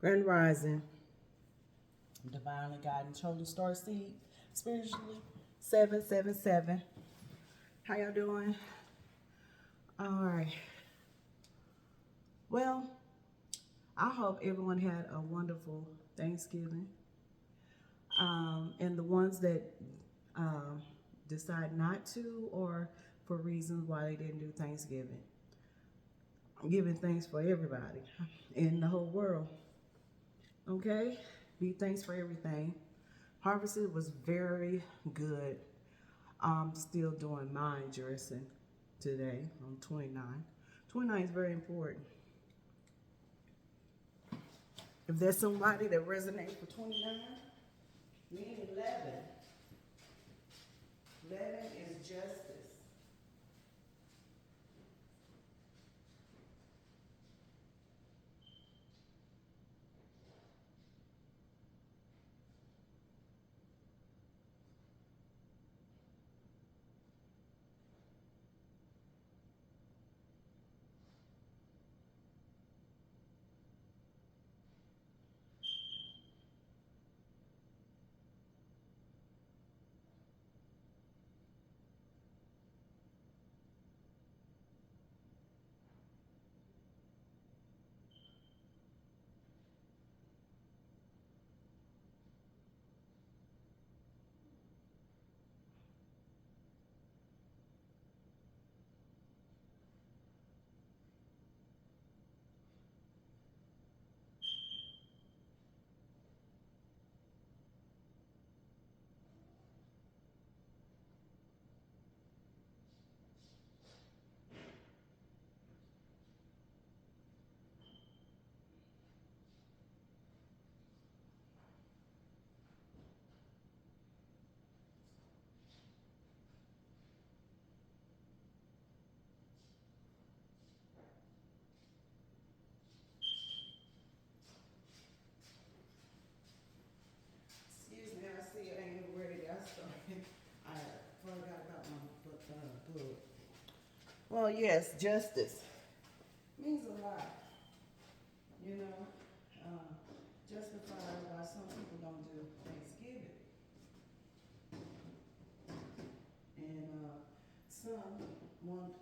Grand Rising, Divinely Guided Holy Star Seed, Spiritually 777. How y'all doing? All right. Well, I hope everyone had a wonderful Thanksgiving. And the ones that um, decide not to, or for reasons why they didn't do Thanksgiving. I'm giving thanks for everybody in the whole world. Okay? Be thanks for everything. Harvested was very good. I'm still doing mind dressing today on 29. 29 is very important. If there's somebody that resonates with 29, me and 11. 11 is justice. Excuse me, I see I ain't ready. I started. I forgot about my book. Well, yes, justice means a lot. You know, justified why some people don't do Thanksgiving, and some want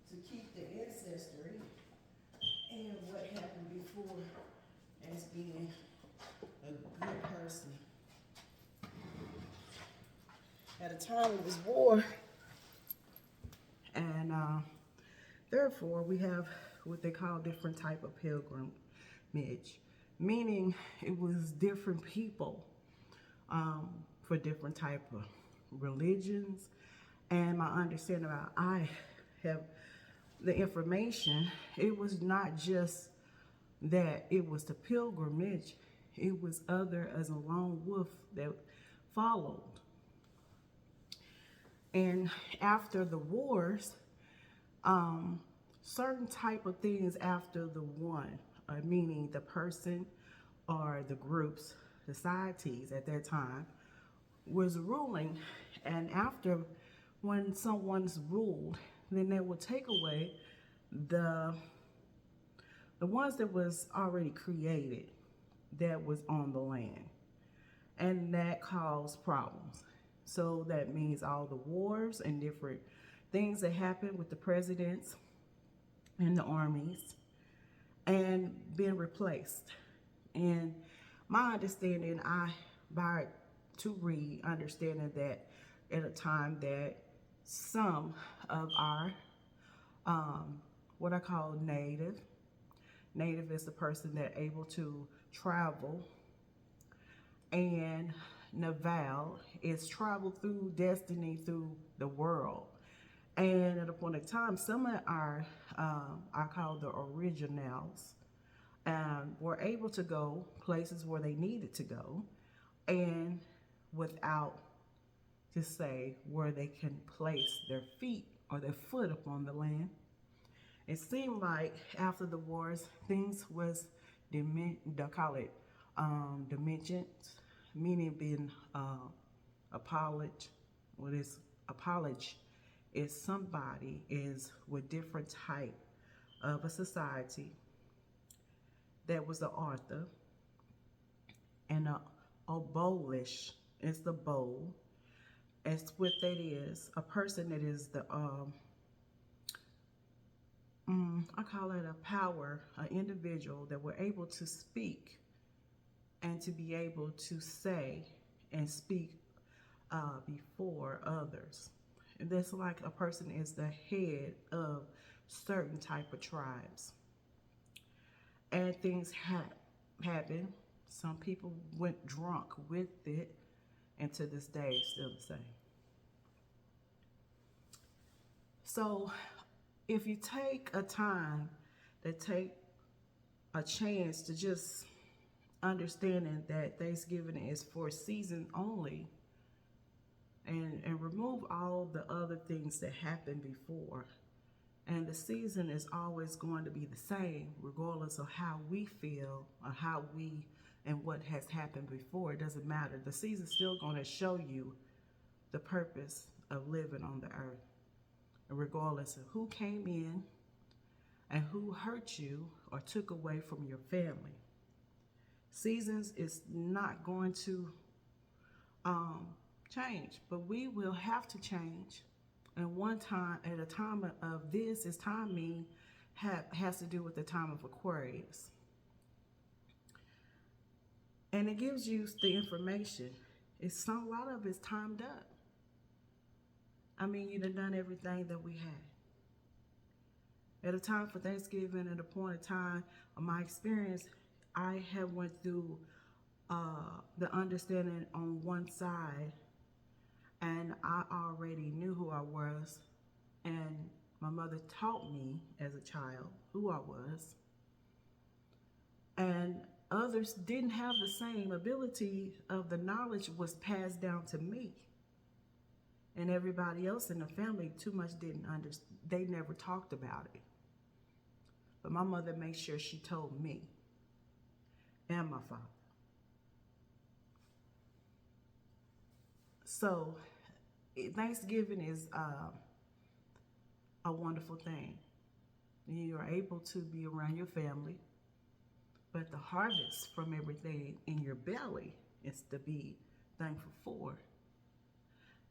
to keep the ancestry and what happened before as being a good person. At a time it was war, and therefore we have what they call different type of pilgrimage, meaning it was different people for different type of religions. And my understanding about I have the information, it was not just that it was the pilgrimage, it was other as a lone wolf that followed. And after the wars, certain type of things after the one, meaning the person or the groups, societies at that time, was ruling. And after, when someone's ruled, then they will take away the the ones that was already created that was on the land, and that caused problems. So that means all the wars and different things that happened with the presidents and the armies and being replaced. And my understanding, I by to read, understanding that at a time that some of our what I call native is the person that able to travel, and Naval is travel through destiny through the world. And at a point in time, some of our, I call the originals, were able to go places where they needed to go, and without to say where they can place their feet or their foot upon the land. It seemed like after the wars, things was they call it dimensions, meaning being apologized. What is apology? Is somebody is with different type of a society that was the author, and a bowlish is the bowl. It's what that is. A person that is the I call it a power, an individual that were able to speak and to be able to say and speak before others. And that's like a person is the head of certain type of tribes. And things happen. Some people went drunk with it, and to this day, it's still the same. So, if you take a time to take a chance to just understanding that Thanksgiving is for a season only, and remove all the other things that happened before. And the season is always going to be the same, regardless of how we feel or how we and what has happened before. It doesn't matter. The season's still going to show you the purpose of living on the earth, regardless of who came in and who hurt you or took away from your family. Seasons is not going to change, but we will have to change. And one time, at a time of this, is time mean has to do with the time of Aquarius. And it gives you the information. A lot of it's timed up. I mean, you've done everything that we had. At a time for Thanksgiving, at a point in time of my experience, I have went through the understanding on one side, and I already knew who I was, and my mother taught me as a child who I was, and others didn't have the same ability of the knowledge was passed down to me, and everybody else in the family too much didn't understand. They never talked about it, but my mother made sure she told me and my father. So Thanksgiving is a wonderful thing. You are able to be around your family, but the harvest from everything in your belly is to be thankful for,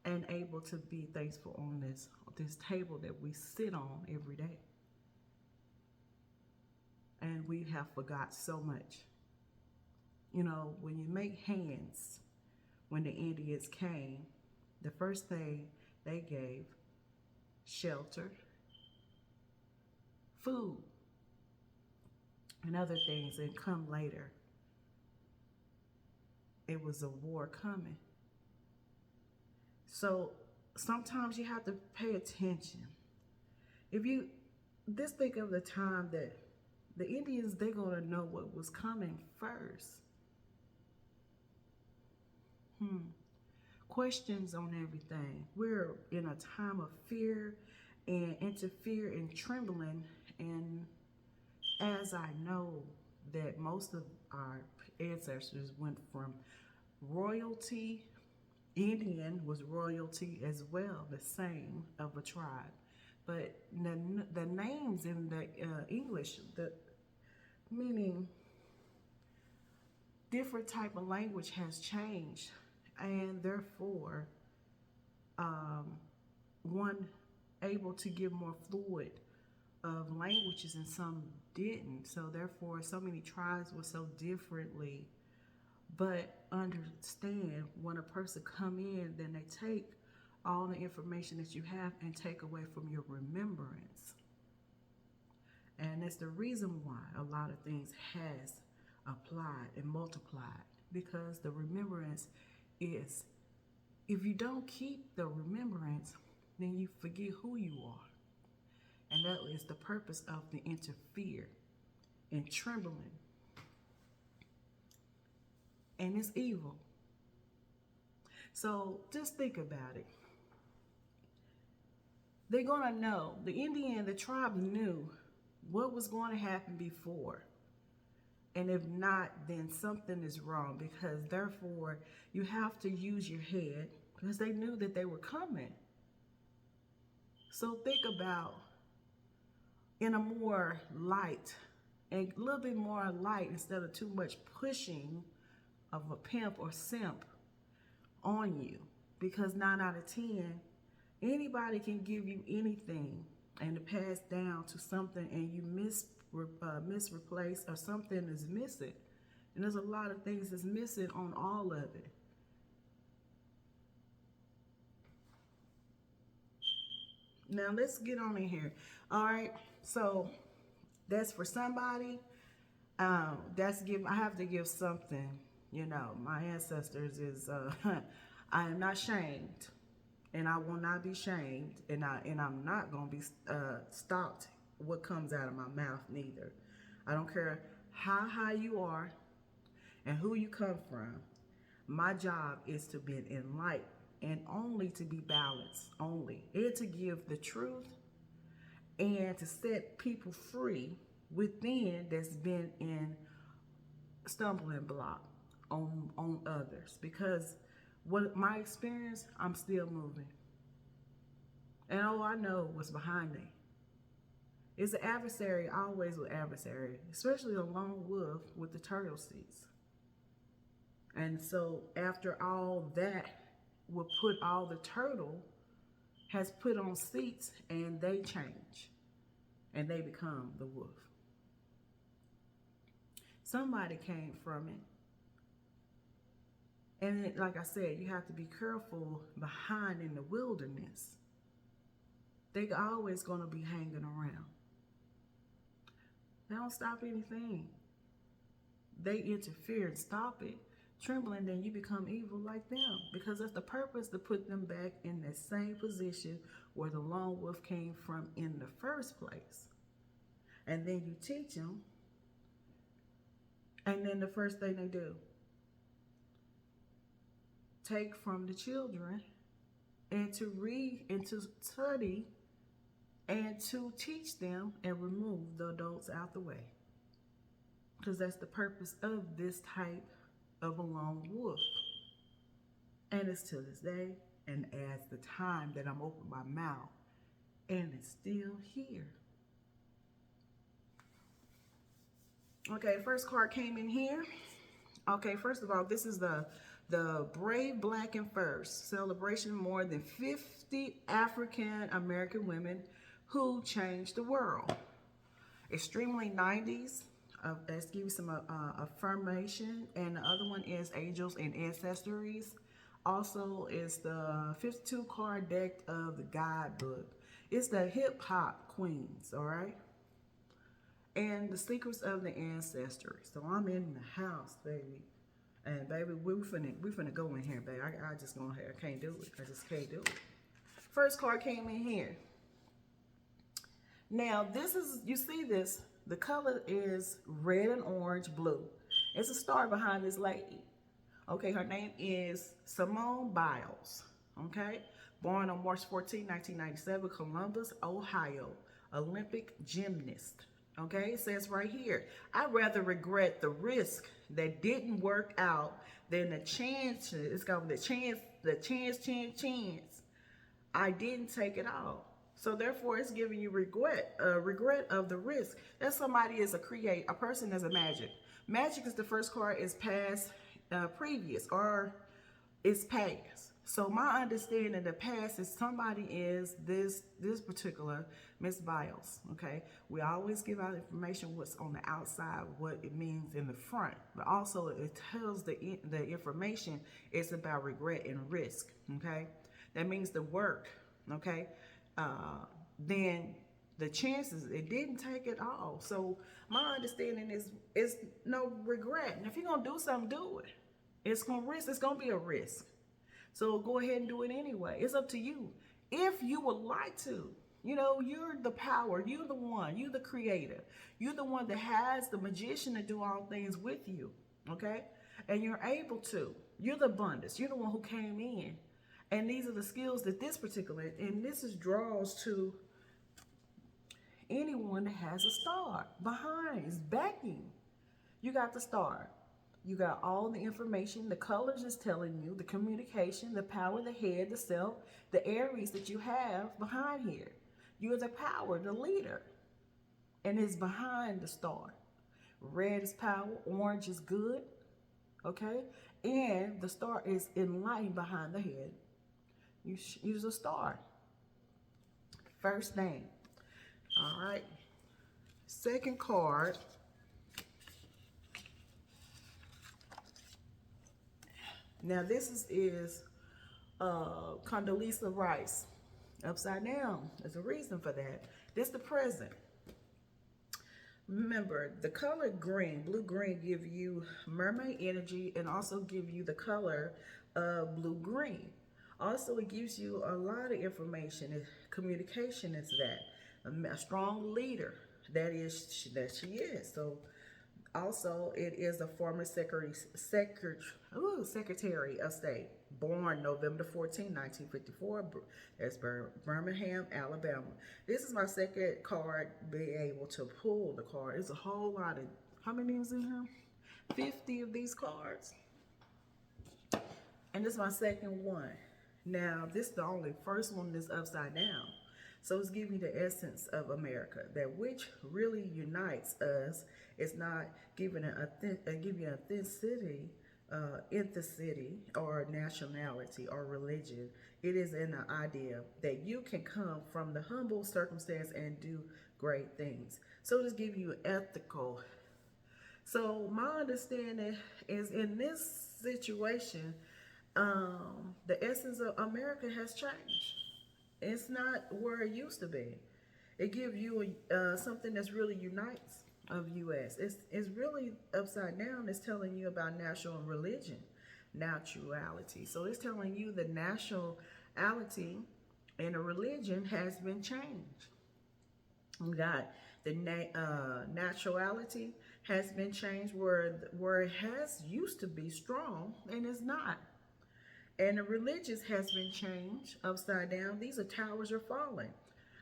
and able to be thankful on this table that we sit on every day. And we have forgot so much. You know, when you make hands, when the Indians came, the first thing they gave shelter, food, and other things that come later. It was a war coming. So sometimes you have to pay attention. If you just think of the time that the Indians, they're gonna know what was coming first. Questions on everything. We're in a time of fear and interfere and trembling. And as I know that most of our ancestors went from royalty, Indian was royalty as well, the same of a tribe. But the names in the English, the meaning different type of language has changed, and therefore one able to give more fluid of languages and some didn't. So therefore so many tribes were so differently. But understand, when a person come in, then they take all the information that you have and take away from your remembrance. And it's the reason why a lot of things has applied and multiplied, because the remembrance is, if you don't keep the remembrance, then you forget who you are. And that is the purpose of the interfere and trembling. And it's evil. So just think about it. They're gonna know, the tribe knew what was going to happen before. And if not, then something is wrong, because therefore you have to use your head, because they knew that they were coming. So think about in a more light, and a little bit more light instead of too much pushing of a pimp or simp on you, because 9 out of 10, anybody can give you anything and to pass down to something, and you misreplace, or something is missing. And there's a lot of things that's missing on all of it. Now let's get on in here. All right, so that's for somebody. I have to give something. You know, my ancestors is. I am not shamed, and I will not be shamed, and I'm not gonna be stopped what comes out of my mouth neither. I don't care how high you are and who you come from. My job is to be enlightened, and only to be balanced, only. And to give the truth, and to set people free within that's been in stumbling block on others. Because what my experience, I'm still moving. And all I know what's behind me. It's an adversary, always with adversary, especially a lone wolf with the turtle seeds. And so after all that, will put all the turtle has put on seats, and they change and they become the wolf. Somebody came from it. And it, like I said, you have to be careful behind in the wilderness. They're always going to be hanging around. They don't stop anything. They interfere and stop it. Trembling, then you become evil like them, because that's the purpose, to put them back in that same position where the lone wolf came from in the first place. And then you teach them, and then the first thing they do, take from the children and to read and to study and to teach them and remove the adults out the way, because that's the purpose of this type of a lone wolf. And it's to this day, and as the time that I'm open my mouth, and it's still here. Okay, first card came in here. Okay, first of all, this is the Brave Black and First celebration. More than 50 African American women who changed the world. Extremely 90s. Let's give you some affirmation. And the other one is Angels and Ancestries. Also is the 52 card deck of the guidebook. It's the hip hop queens, all right? And the secrets of the ancestry. So I'm in the house, baby. And baby, we finna go in here, baby. I just gonna I can't do it. I just can't do it. First card came in here. Now this is, you see this, the color is red and orange, blue. It's a star behind this lady. Okay, her name is Simone Biles. Okay, born on March 14, 1997, Columbus, Ohio, Olympic gymnast. Okay, it says right here, I'd rather regret the risk that didn't work out than the chance. It's called the chance. I didn't take it all. So therefore, it's giving you regret of the risk. That somebody is a person is a magic. Magic is the first card, is past, previous, or it's past. So my understanding of the past is somebody is this particular Miss Biles, okay? We always give out information what's on the outside, what it means in the front, but also it tells the information is about regret and risk, okay? That means the work, okay? Then the chances, it didn't take it all. So my understanding is no regret. And if you're gonna do something, do it. It's gonna be a risk. So go ahead and do it anyway. It's up to you. If you would like to, you know, you're the power, you're the one, you're the creator. You're the one that has the magician to do all things with you, okay? And you're able to. You're the abundance. You're the one who came in. And these are the skills that this particular, and this is draws to anyone that has a star behind, is backing. You got the star. You got all the information, the colors is telling you, the communication, the power, the head, the self, the Aries that you have behind here. You're the power, the leader. And it's behind the star. Red is power, orange is good, okay? And the star is in line behind the head. You use a star. First name. All right. Second card. Now this is Condoleezza Rice. Upside down. There's a reason for that. This is the present. Remember, the color green, blue-green, give you mermaid energy and also give you the color blue-green. Also, it gives you a lot of information. Communication is that. A strong leader, that she is. So, also, it is a former Secretary of State, born November 14, 1954. That's Birmingham, Alabama. This is my second card, being able to pull the card. It's a whole lot of, how many is in here? 50 of these cards. And this is my second one. Now, this is the only first one that's upside down. So it's giving you the essence of America, that which really unites us. It's not giving giving you authenticity, inthe or nationality or religion. It is in the idea that you can come from the humble circumstance and do great things. So it's giving you ethical. So my understanding is in this situation, the essence of America has changed. It's not where it used to be. It gives you something that's really unites of U.S. It's really upside down. It's telling you about national religion, naturality. So it's telling you the nationality and the religion has been changed. We got the naturality has been changed where it has used to be strong and it's not. And the religious has been changed upside down. These are towers are falling.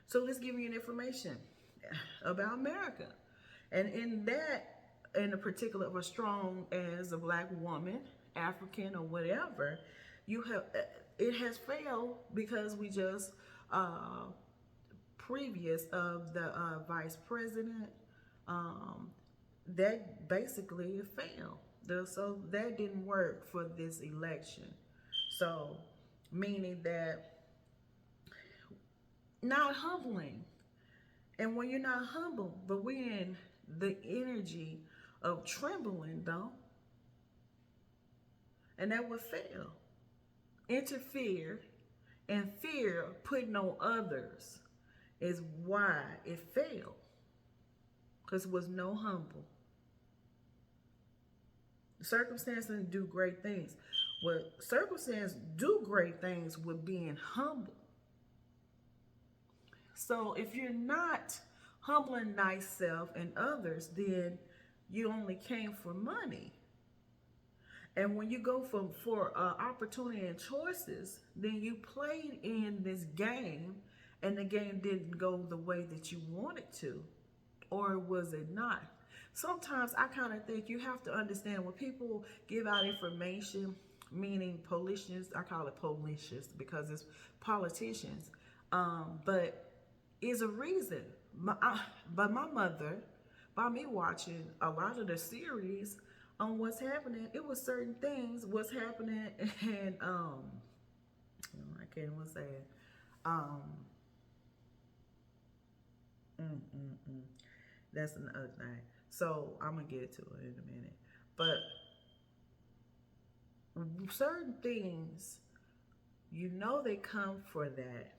So let's give you information about America. And in that, in a particular, of a strong as a black woman, African or whatever, you have, it has failed because we just, previous of the vice president, that basically failed. So that didn't work for this election. So, meaning that not humbling. And when you're not humble, but we're in the energy of trembling, though, and that would fail. Interfere and fear putting on others is why it failed. Because it was no humble. Circumstances do great things. Well, circumstances do great things with being humble. So if you're not humbling thyself and others, then you only came for money. And when you go for opportunity and choices, then you played in this game and the game didn't go the way that you wanted to, or was it not? Sometimes I kind of think you have to understand when people give out information, meaning politicians, I call it politicians because it's politicians, but is a reason. But my mother, by me watching a lot of the series on what's happening, it was certain things what's happening, and I can't even say it. That's another thing. So I'm gonna get to it in a minute. But certain things, you know, they come for that,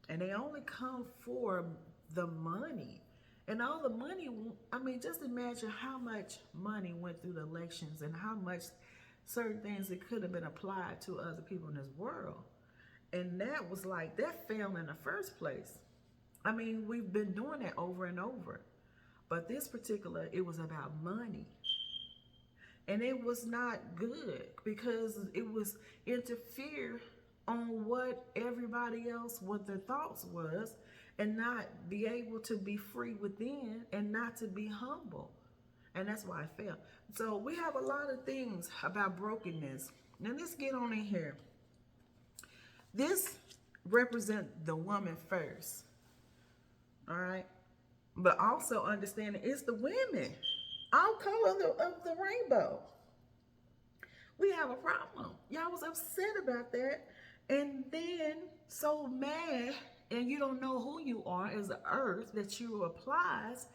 and they only come for the money. And all the money, I mean, just imagine how much money went through the elections and how much certain things that could have been applied to other people in this world. And that was like, that failed in the first place. I mean, we've been doing that over and over. But this particular, it was about money. And it was not good because it was interfere on what everybody else, what their thoughts was, and not be able to be free within and not to be humble. And that's why I failed. So we have a lot of things about brokenness. Now let's get on in here. This represents the woman first. All right. But also understanding it's the women. All colors of the rainbow. We have a problem. Y'all was upset about that. And then so mad, and you don't know who you are as the earth that you applies,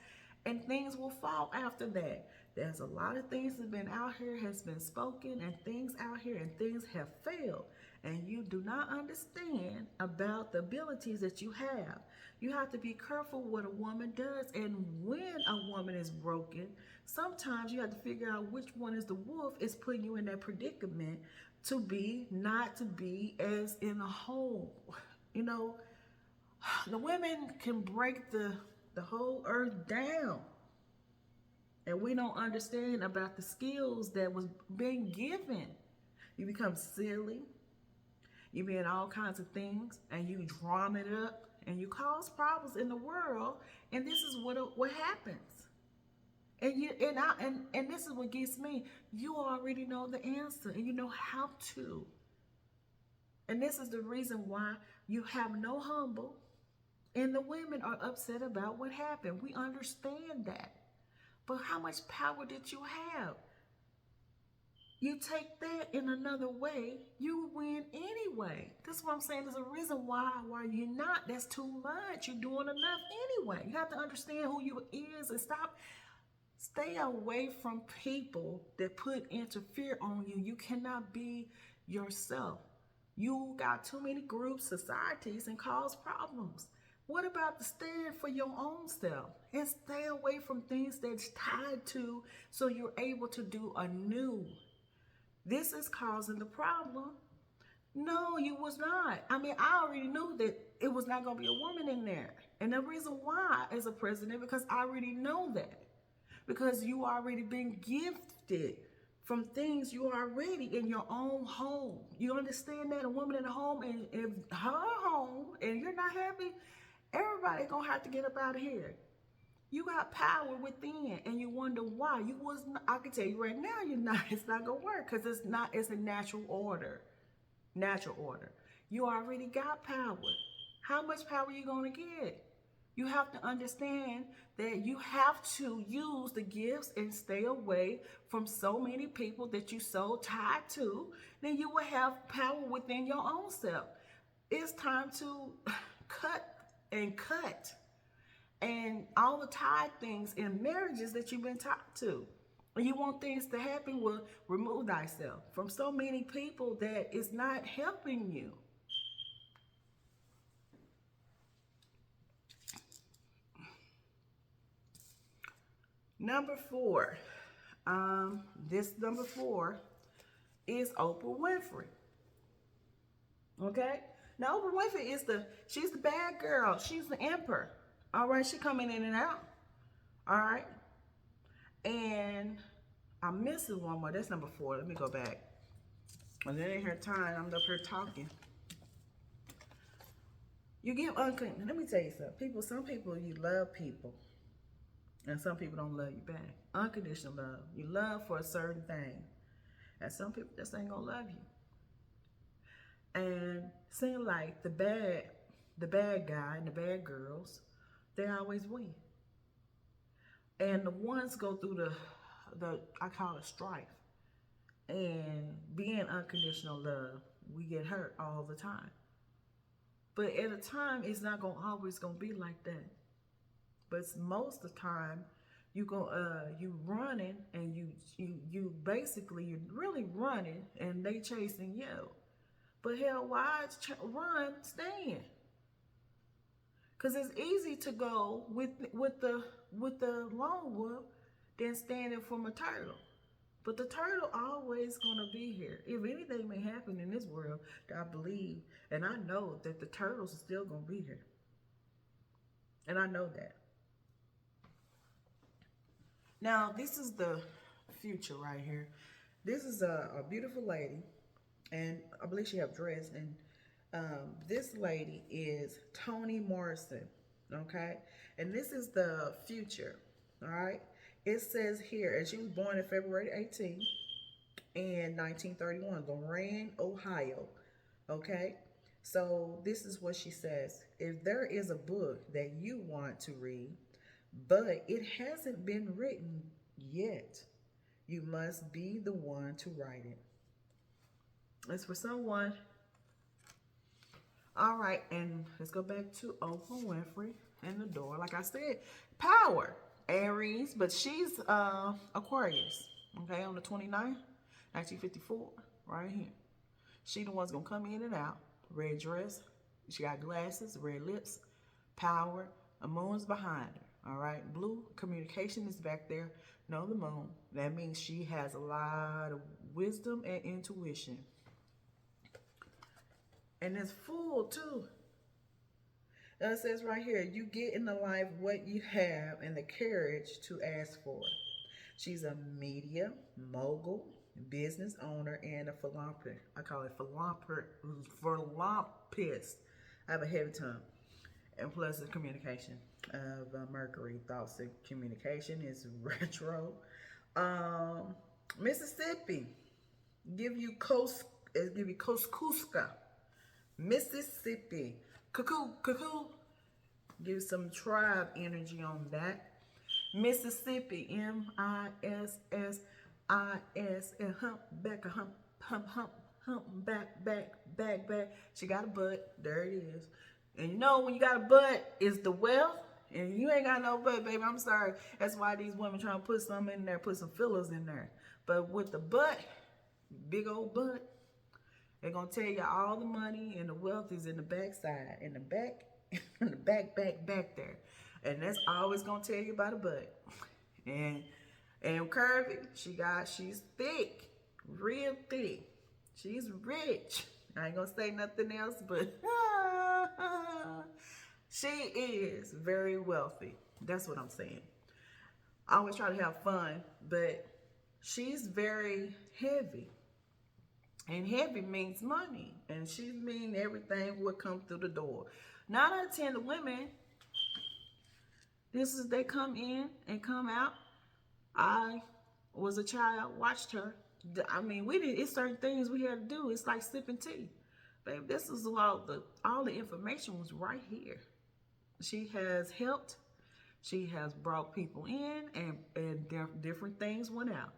and things will fall after that. There's a lot of things that have been out here, has been spoken, and things out here, and things have failed. And you do not understand about the abilities that you have. You have to be careful what a woman does. And when a woman is broken, sometimes you have to figure out which one is the wolf is putting you in that predicament to be, not to be as in a whole. You know, the women can break the whole earth down. And we don't understand about the skills that was being given. You become silly. You be in all kinds of things, and you drum it up, and you cause problems in the world. And this is what happens. And this is what gets me. You already know the answer, and you know how to. And this is the reason why you have no humble, and the women are upset about what happened. We understand that. But how much power did you have? You take that in another way, you win anyway. That's what I'm saying. There's a reason why you're not. That's too much. You're doing enough anyway. You have to understand who you is and stay away from people that interfere on you. You cannot be yourself. You got too many groups, societies, and cause problems. What about the stand for your own self and stay away from things that's tied to so you're able to do anew? This is causing the problem. No, you was not. I mean, I already knew that it was not going to be a woman in there. And the reason why, as a president, because I already know that. Because you already been gifted from things you are already in your own home. You understand that? A woman in a home, and if her home, and you're not happy, everybody going to have to get up out of here. You got power within, and you wonder why. You was not, I can tell you right now, you're not. It's not gonna work because it's not. It's a natural order. Natural order. You already got power. How much power are you gonna get? You have to understand that you have to use the gifts and stay away from so many people that you so tied to. Then you will have power within your own self. It's time to cut. And all the tied things in marriages that you've been tied to. And you want things to happen, well, remove thyself from so many people that is not helping you. Number 4. This number 4 is Oprah Winfrey. Okay? Now Oprah Winfrey she's the bad girl. She's the emperor. All right, she coming in and out. All right. And I'm missing one more. That's number 4. Let me go back. And then in her time, I'm up here talking. You give unconditional. Let me tell you something. Some people, you love people. And some people don't love you back. Unconditional love. You love for a certain thing. And some people just ain't gonna love you. And seem like the bad guy and the bad girls, they always win. And the ones go through the I call it strife. And being unconditional love, we get hurt all the time. But at a time, it's not always gonna be like that. But most of the time, you running, and you basically, you're really running, and they chasing you. But hell, why run? Stand. Cause it's easy to go with the lone wolf than standing from a turtle. But the turtle always gonna be here. If anything may happen in this world, I believe, and I know that the turtles are still gonna be here. And I know that. Now, this is the future right here. This is a beautiful lady, and I believe she have dress, and this lady is Toni Morrison, okay? And this is the future, all right? It says here, and she was born on February 18th in 1931, Lorain, Ohio, okay? So this is what she says. If there is a book that you want to read, but it hasn't been written yet, you must be the one to write it. It's for someone. All right, and let's go back to Oprah Winfrey and the door. Like I said, power, Aries, but she's Aquarius. Okay, on the 29th, 1954, right here. She the one's gonna come in and out. Red dress. She got glasses, red lips, power. A moon's behind her. All right. Blue communication is back there. No, the moon. That means she has a lot of wisdom and intuition. And it's full too. It says right here, you get in the life what you have and the courage to ask for. She's a media mogul, business owner, and a philanthropist. I call it philanthropist. I have a heavy tongue. And plus the communication of Mercury. Thoughts and communication is retro. Mississippi. Give you Cusca. Mississippi. Cuckoo. Give some tribe energy on that. Mississippi, Missis, hump back. She got a butt. There it is. And you know when you got a butt, it's the wealth. And you ain't got no butt, baby. I'm sorry. That's why these women trying to put some in there, put some fillers in there. But with the butt, big old butt, they're gonna tell you all the money and the wealth is in the backside, in the back, in the back there. And that's always gonna tell you about a butt. And curvy, she's thick, real thick. She's rich. I ain't gonna say nothing else, but she is very wealthy. That's what I'm saying. I always try to have fun, but she's very heavy. And heavy means money. And she means everything will come through the door. 9 out of 10 women, they come in and come out. I was a child, watched her. I mean, it's certain things we had to do. It's like sipping tea. Baby, this is all the information was right here. She has helped. She has brought people in and different things went out.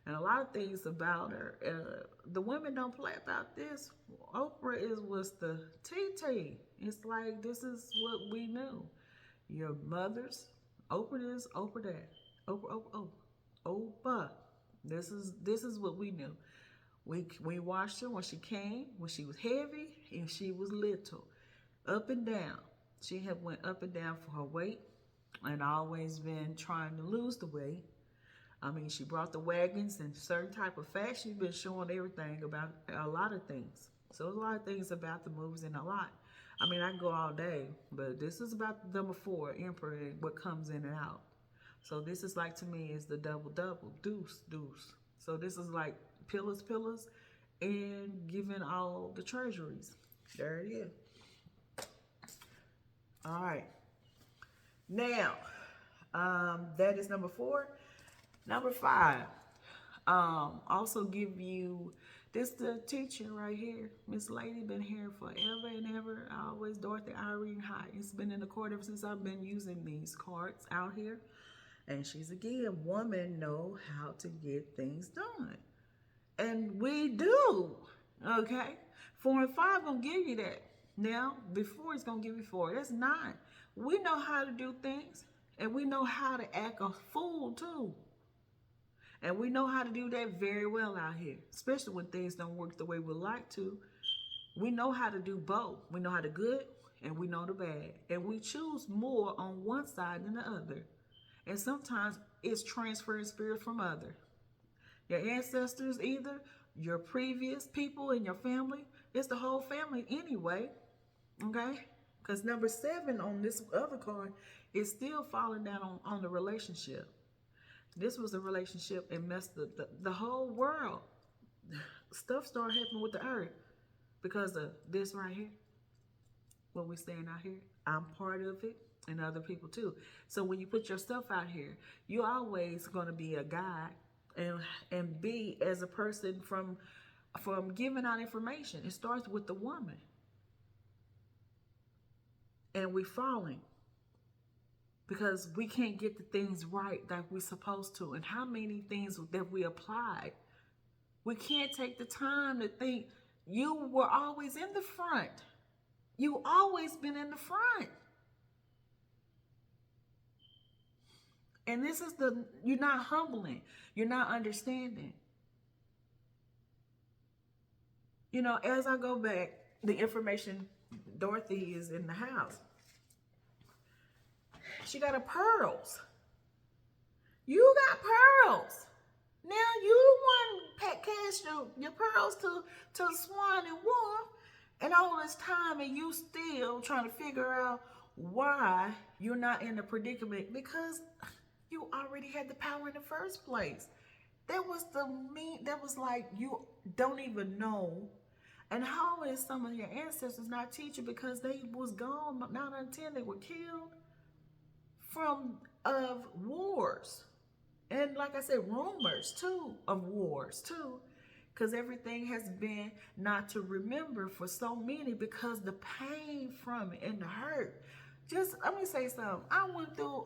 And a lot of things about her. The women don't play about this. Oprah was the TT. It's like, this is what we knew. Your mothers, Oprah this, Oprah that. Oprah. This is what we knew. We watched her when she came, when she was heavy and she was little. Up and down. She had went up and down for her weight and always been trying to lose the weight. I mean, she brought the wagons and certain type of fat. She's been showing everything about a lot of things. So there's a lot of things about the movies and a lot. I mean, I can go all day, but this is about number 4, Emperor, and what comes in and out. So this is like, to me, is the double, deuce. So this is like pillars, and giving all the treasuries. There it is. All right. Now, that is number 4. Number 5, also give you, this the teacher right here. Miss Lady been here forever and ever. Always Dorothy Irene High. It's been in the court ever since I've been using these cards out here. And she's, again, women know how to get things done. And we do, okay? 4 and 5 gonna give you that. Now, before it's gonna give you 4. That's 9. We know how to do things. And we know how to act a fool, too. And we know how to do that very well out here, especially when things don't work the way we like to. We know how to do both. We know how to good and we know the bad. And we choose more on one side than the other. And sometimes it's transferring spirit from other. Your ancestors, either your previous people in your family. It's the whole family anyway, okay? Because number 7 on this other card is still falling down on the relationship. This was a relationship and messed the whole world. Stuff started happening with the earth because of this right here. What we're saying out here. I'm part of it and other people too. So when you put your stuff out here, you're always going to be a guide and be as a person from giving out information. It starts with the woman. And we're falling. Because we can't get the things right that we're supposed to. And how many things that we applied. We can't take the time to think, You were always in the front. You always been in the front. And this is you're not humbling. You're not understanding. You know, as I go back, the information, Dorothy is in the house. She got her pearls. You got pearls. Now you the one cast your pearls to Swan and Wolf, and all this time, and you still trying to figure out why you're not in the predicament, because you already had the power in the first place. That was that was like, you don't even know. And how is some of your ancestors not teaching, because they was gone 9 out of 10, they were killed from of wars. And like I said, rumors too of wars too, because everything has been not to remember for so many, because the pain from it and the hurt. Just let me say something. I went through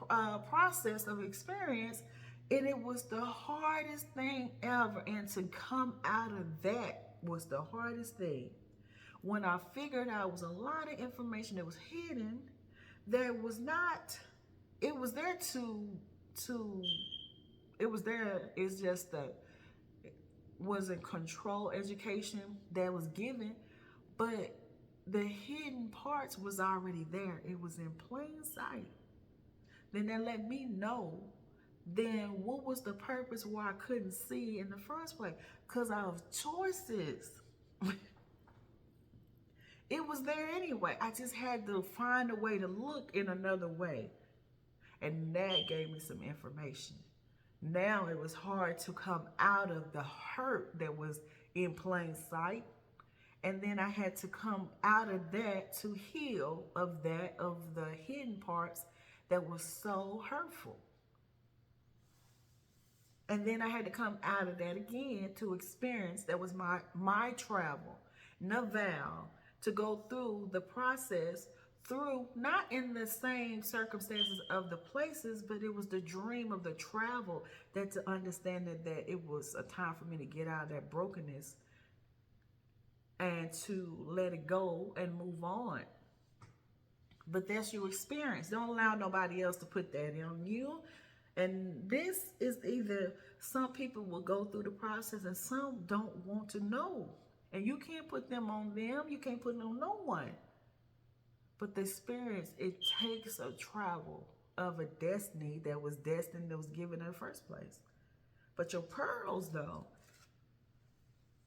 a process of experience, and it was the hardest thing ever. And to come out of that was the hardest thing. When I figured out it was a lot of information that was hidden, that was not. It was there it was there. It's just that it wasn't control education that was given, but the hidden parts was already there. It was in plain sight. Then that let me know then what was the purpose why I couldn't see in the first place, because of choices. It was there anyway. I just had to find a way to look in another way. And that gave me some information. Now it was hard to come out of the hurt that was in plain sight. And then I had to come out of that to heal of the hidden parts that was so hurtful. And then I had to come out of that again to experience, that was my travel, Naval, to go through the process, through not in the same circumstances of the places, but it was the dream of the travel, that to understand that it was a time for me to get out of that brokenness and to let it go and move on. But that's your experience. Don't allow nobody else to put that on you. And this is either, some people will go through the process and some don't want to know. And you can't put them on them. You can't put it on no one. But the experience, it takes a travel of a destiny that was destined, that was given in the first place. But your pearls, though,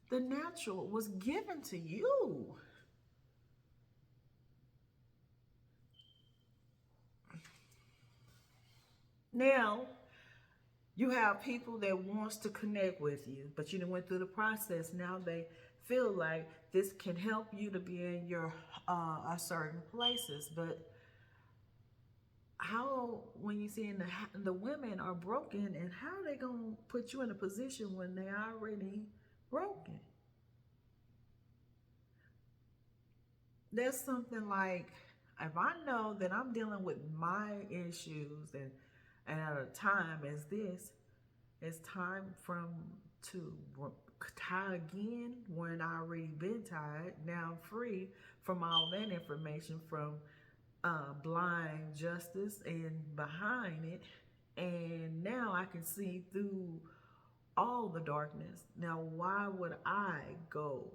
the natural was given to you. Now, you have people that wants to connect with you, but you done went through the process. Now they feel like this can help you to be in your certain places. But how, when you see the women are broken, and how are they gonna put you in a position when they already broken? There's something like, if I know that I'm dealing with my issues, and at a time as this, it's time to tie again when I already been tied. Now I'm free from all that information, from blind justice and behind it. And now I can see through all the darkness. Now, why would I go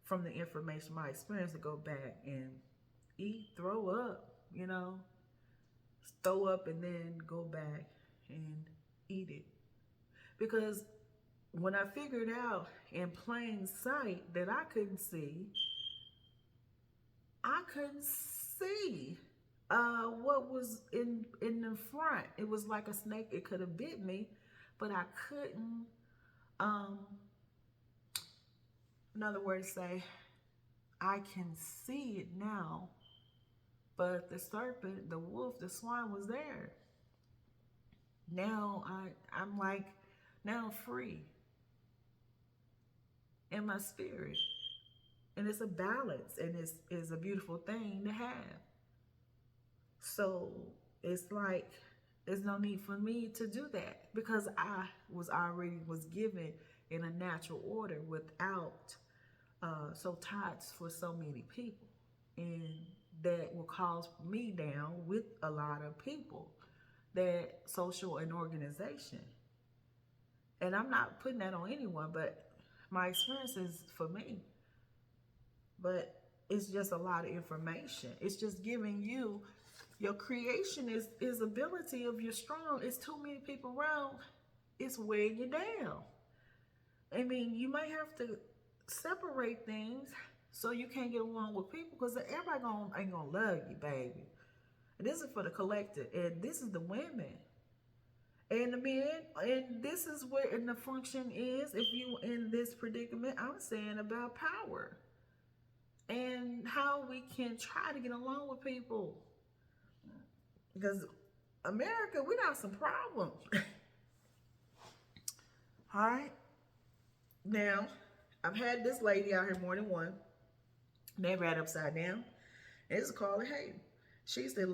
from the information, my experience, to go back and throw up, throw up and then go back and eat it? Because when I figured out in plain sight that I couldn't see what was in the front. It was like a snake. It could have bit me, but I couldn't. Another word to say, I can see it now, but the serpent, the wolf, the swine was there. Now I'm like, now I'm free in my spirit. And it's a balance, and it's a beautiful thing to have. So it's like, there's no need for me to do that, because I was already given in a natural order, without so tight for so many people, and that will cause me down with a lot of people, that social and organization. And I'm not putting that on anyone, but my experience is for me. But it's just a lot of information. It's just giving you your creation is ability of your strong. It's too many people around. It's weighing you down. I mean, you might have to separate things so you can't get along with people, because everybody ain't gonna love you, baby. And this is for the collective, and this is the women and the men, and this is where and the function is. If you in this predicament, I'm saying about power and how we can try to get along with people, because America, we got some problems. All right. Now, I've had this lady out here more than one. Never had upside down. And it's called a Hayden. She's a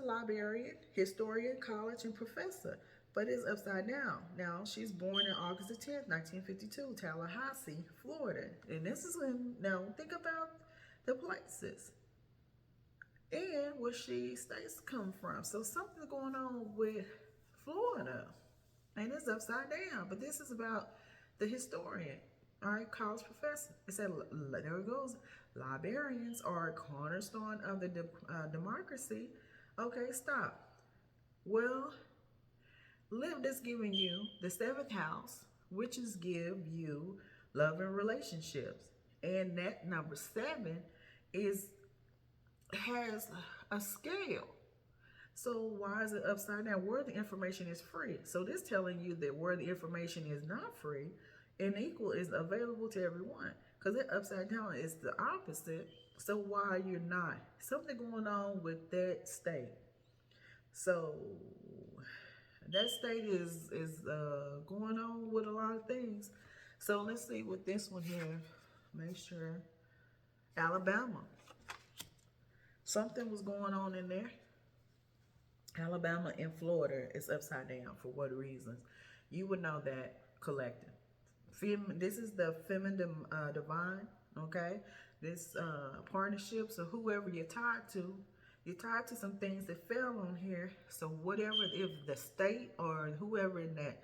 librarian, historian, college, and professor. But it's upside down. Now, she's born in August the 10th, 1952, Tallahassee, Florida. And this is when, now, think about the places and where she states come from. So something's going on with Florida. And it's upside down. But this is about the historian, all right, college professor. It said, there it goes. Librarians are a cornerstone of the democracy. Okay, stop. Well, live that's giving you the seventh house, which is give you love and relationships. And that number 7 has a scale. So why is it upside down? Where the information is free. So this telling you that where the information is not free and equal is available to everyone. Because it upside down is the opposite. So why you're not? Something going on with that state. So that state is going on with a lot of things. So let's see what this one here. Make sure. Alabama. Something was going on in there. Alabama and Florida is upside down. For what reasons? You would know that collective. This is the feminine divine, okay? This partnerships or whoever you're tied to some things that fell on here. So whatever, if the state or whoever in that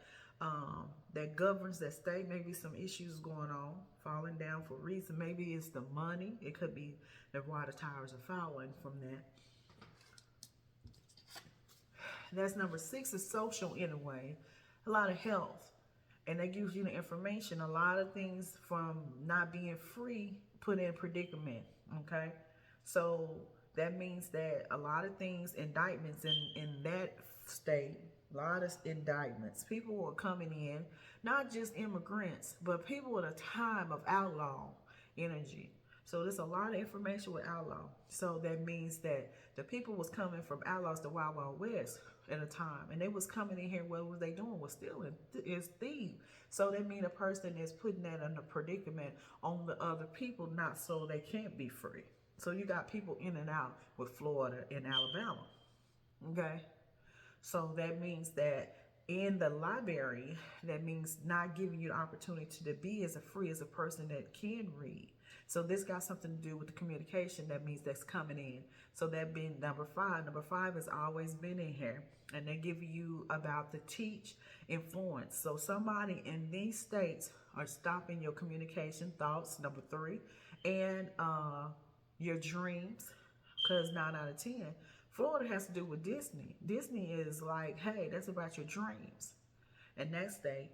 that governs that state, maybe some issues going on, falling down for a reason. Maybe it's the money. It could be the water towers are falling from that. That's number 6 is social in a way. A lot of health. And that gives you the information. A lot of things from not being free put in predicament. Okay? So that means that a lot of things, indictments in that state, a lot of indictments. People were coming in, not just immigrants, but people at a time of outlaw energy. So there's a lot of information with outlaw. So that means that the people was coming from outlaws to Wild Wild West at a time. And they was coming in here, what was they doing? Was stealing. It's thieves. So that means a person is putting that in a predicament on the other people, not so they can't be free. So you got people in and out with Florida and Alabama. Okay? So that means that in the library, that means not giving you the opportunity to be as free as a person that can read. So this got something to do with the communication. That means that's coming in. So that being number 5. Number 5 has always been in here. And they give you about the teach influence. So somebody in these states are stopping your communication thoughts, number 3, and your dreams, because 9 out of 10. Florida has to do with Disney. Disney is like, hey, that's about your dreams. And that state,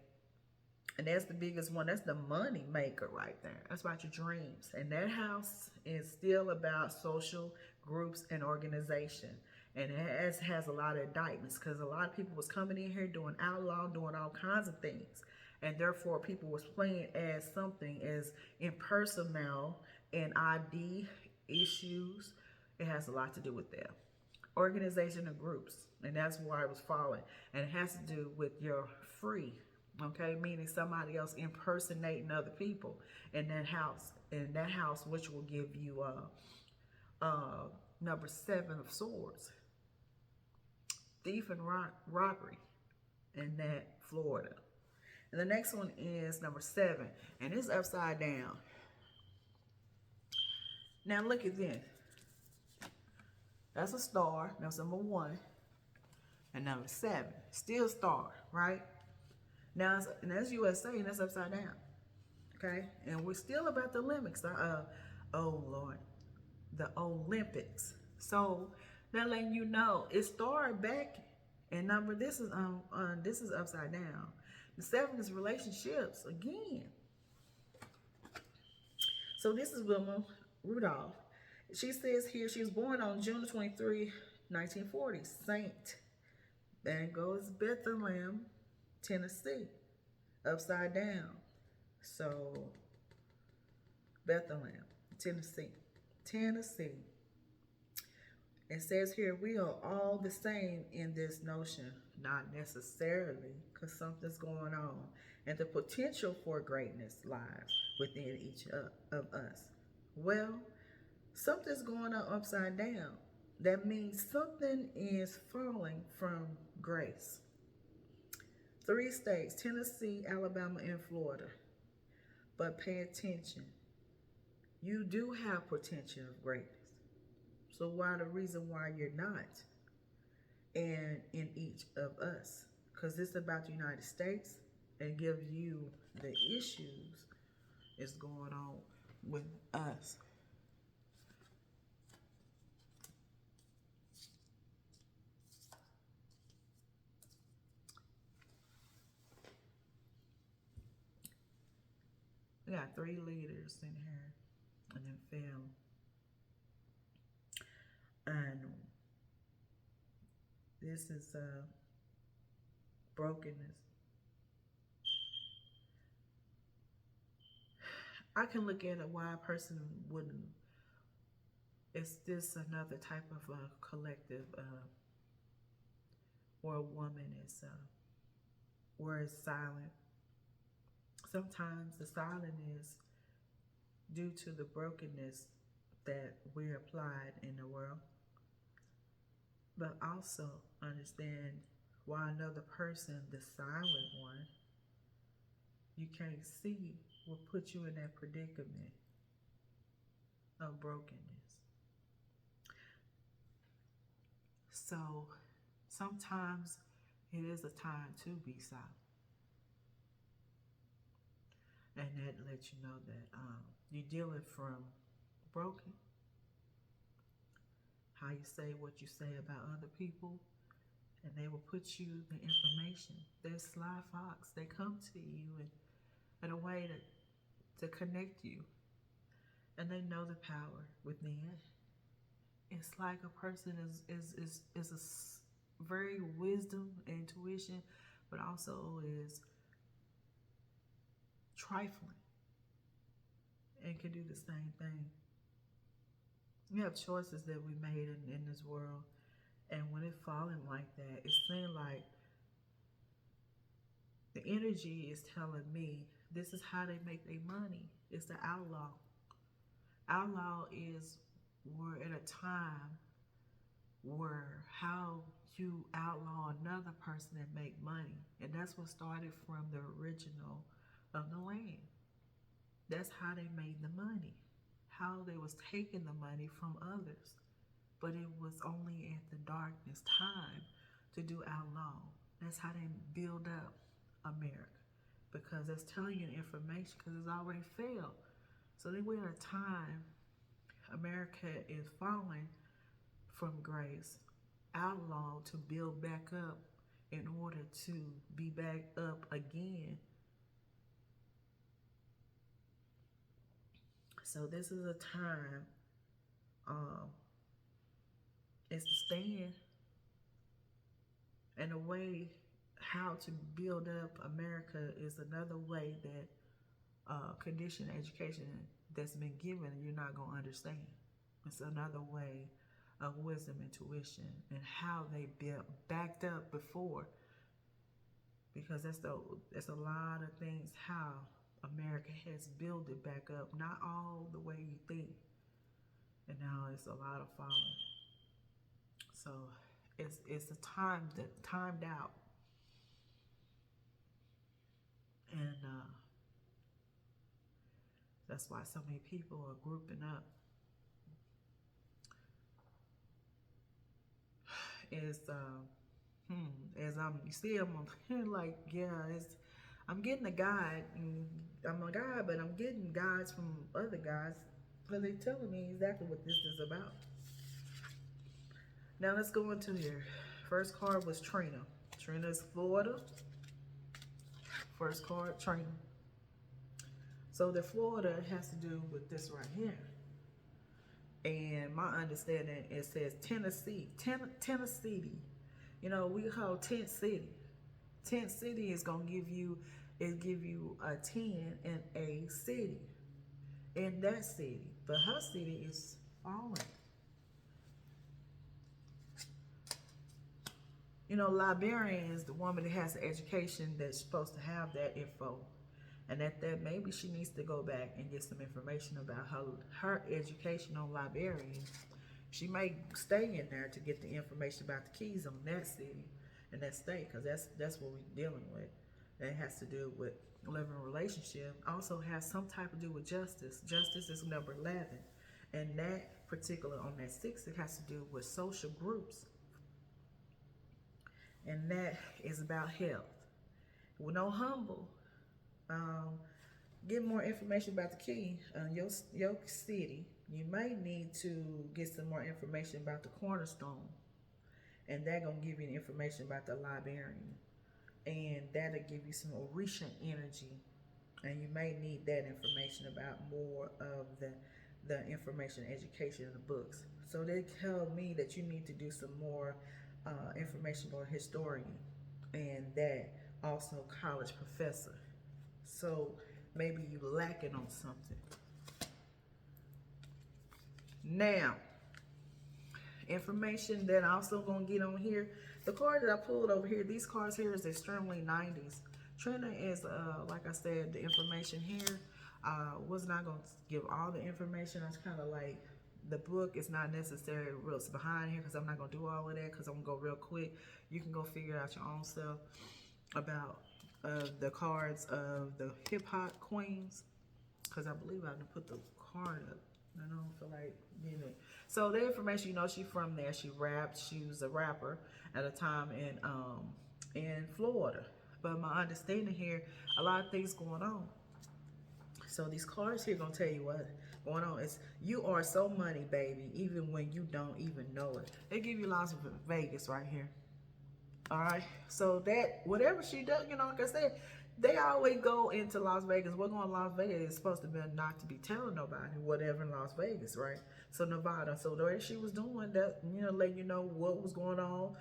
and that's the biggest one. That's the money maker right there. That's about your dreams. And that house is still about social groups and organization. And it has a lot of indictments because a lot of people was coming in here doing outlaw, doing all kinds of things. And therefore, people was playing as something as impersonal and ID issues. It has a lot to do with that. Organization of groups, and that's why it was falling. And it has to do with your free, okay, meaning somebody else impersonating other people in that house, which will give you number 7 of swords, thief and robbery in that Florida. And the next one is number 7, and it's upside down. Now look at this. That's a star. That's number 1. And number 7. Still star, right? Now, and that's USA, and that's upside down. Okay? And we're still about the Olympics. Oh, Lord. The Olympics. So, that letting you know, it started back and number, this is upside down. The 7 is relationships again. So this is Wilma Rudolph. She says here she was born on June 23, 1940. Saint. Then goes Bethlehem, Tennessee. Upside down. So Bethlehem, Tennessee. Tennessee. It says here we are all the same in this notion. Not necessarily, because something's going on. And the potential for greatness lies within each of us. Well, something's going on upside down. That means something is falling from grace. 3 states, Tennessee, Alabama, and Florida. But pay attention. You do have potential of greatness. So why the reason why you're not? And in each of us. Because it's about the United States and give you the issues that's going on with us. We got 3 leaders in here and then fell. And this is brokenness. I can look at it why a person wouldn't. It's just another type of collective where a woman is where it's silent. Sometimes the silence is due to the brokenness that we applied in the world. But also understand why another person, the silent one, you can't see, will put you in that predicament of brokenness. So sometimes it is a time to be silent. And that lets you know that you're dealing from broken. How you say what you say about other people, and they will put you the information. They're sly fox. They come to you in a way to connect you, and they know the power within. It's like a person is a very wisdom and intuition, but also is trifling and can do the same thing. We have choices that we made in this world, and when it falling like that, it seems like the energy is telling me this is how they make their money. It's the outlaw. Outlaw is we're at a time where how you outlaw another person and make money, and that's what started from the original of the land. That's how they made the money. How they was taking the money from others. But it was only at the darkness time to do outlaw. That's how they build up America. Because that's telling you information because it's already failed. So then we're at a time America is falling from grace, outlaw to build back up in order to be back up again. So this is a time, it's to stand, and a way how to build up America is another way that conditioned education that's been given you're not going to understand. It's another way of wisdom, intuition, and how they built backed up before, because that's a lot of things how America has built it back up, not all the way you think, and now it's a lot of falling. So it's a time that timed out, and that's why so many people are grouping up is, as you see, I'm like, yeah, I'm getting a guide. I'm a guide, but I'm getting guides from other guys because they're telling me exactly what this is about. Now let's go into here. First card was Trina. Trina's Florida. First card, Trina. So the Florida has to do with this right here. And my understanding, it says Tennessee. Tennessee. You know, we call Tent City. Tent City is gonna give you a 10 in a city. In that city. But her city is falling. You know, librarian is the woman that has the education that's supposed to have that info. And that maybe she needs to go back and get some information about her education on librarian. She may stay in there to get the information about the keys on that city and that state, because that's what we're dealing with. That has to do with living relationship. Also has some type to do with justice. Justice is number 11. And that particular, on that 6, it has to do with social groups. And that is about health. With no humble. Get more information about the key on your city. You may need to get some more information about the cornerstone, and that gonna give you the information about the librarian, and that'll give you some Orisha energy, and you may need that information about more of the information, education in the books. So they tell me that you need to do some more information on historian, and that also college professor. So maybe you lacking on something. Now, information that I also gonna get on here. The card that I pulled over here, these cards here is extremely 90s. Trina is, like I said, the information here. Was not gonna give all the information. I was kind of like, the book is not necessarily what's behind here, because I'm not gonna do all of that, because I'm gonna go real quick. You can go figure out your own self about the cards of the hip hop queens, because I believe I didn't put the card up. I don't feel like getting it. So the information, you know, she from there. She rapped. She was a rapper at a time in Florida. But my understanding here, a lot of things going on. So these cards here gonna tell you what going on is, you are so money, baby, even when you don't even know it. They give you Las Vegas right here. All right, so that whatever she does, you know, like I said, they always go into Las Vegas. We're going to Las Vegas. It's supposed to be not to be telling nobody whatever in Las Vegas, right? So Nevada. So the way she was doing that, you know, letting you know what was going on,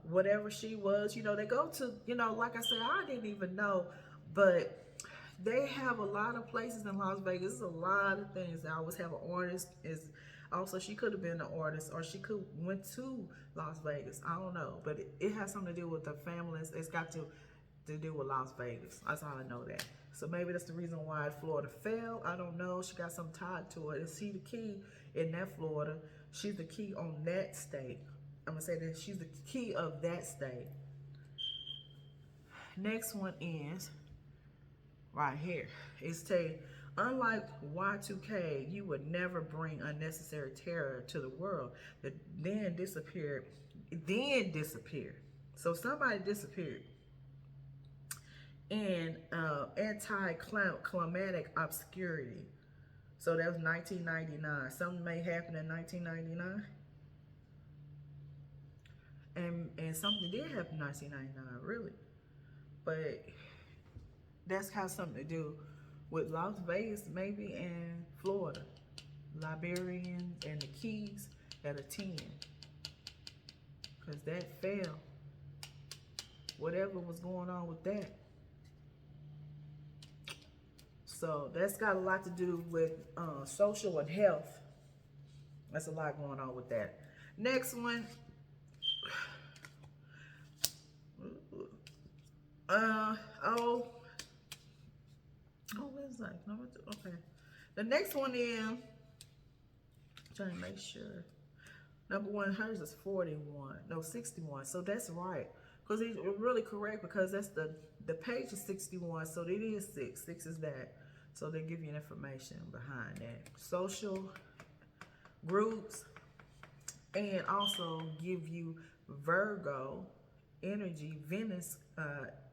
whatever she was, you know, they go to, you know, like I said, I didn't even know, but they have a lot of places in Las Vegas. There's a lot of things. They always have an artist. Is also, she could have been an artist, or she could went to Las Vegas. I don't know, but it has something to do with the families. It's got to do with Las Vegas. That's all I know that. So maybe that's the reason why Florida fell. I don't know. She got some tied to it. Is she the key in that Florida? She's the key on that state. I'm gonna say that she's the key of that state. Next one is right here. It's saying, unlike Y2K, you would never bring unnecessary terror to the world. That then disappeared. So somebody disappeared. And anti-climatic obscurity. So that was 1999. Something may happen in 1999. And something did happen in 1999, really. But that's got something to do with Las Vegas, maybe, and Florida. Liberians and the Keys at a 10. Because that fell. Whatever was going on with that. So that's got a lot to do with social and health. That's a lot going on with that. Next one. What's that? Number 2. Okay. The next one is, I'm trying to make sure. Number 1, hers is 41. No, 61. So that's right. Because it's really correct, because that's the page is 61. So it is 6. 6 is that. So they give you information behind that. Social groups and also give you Virgo energy, Venus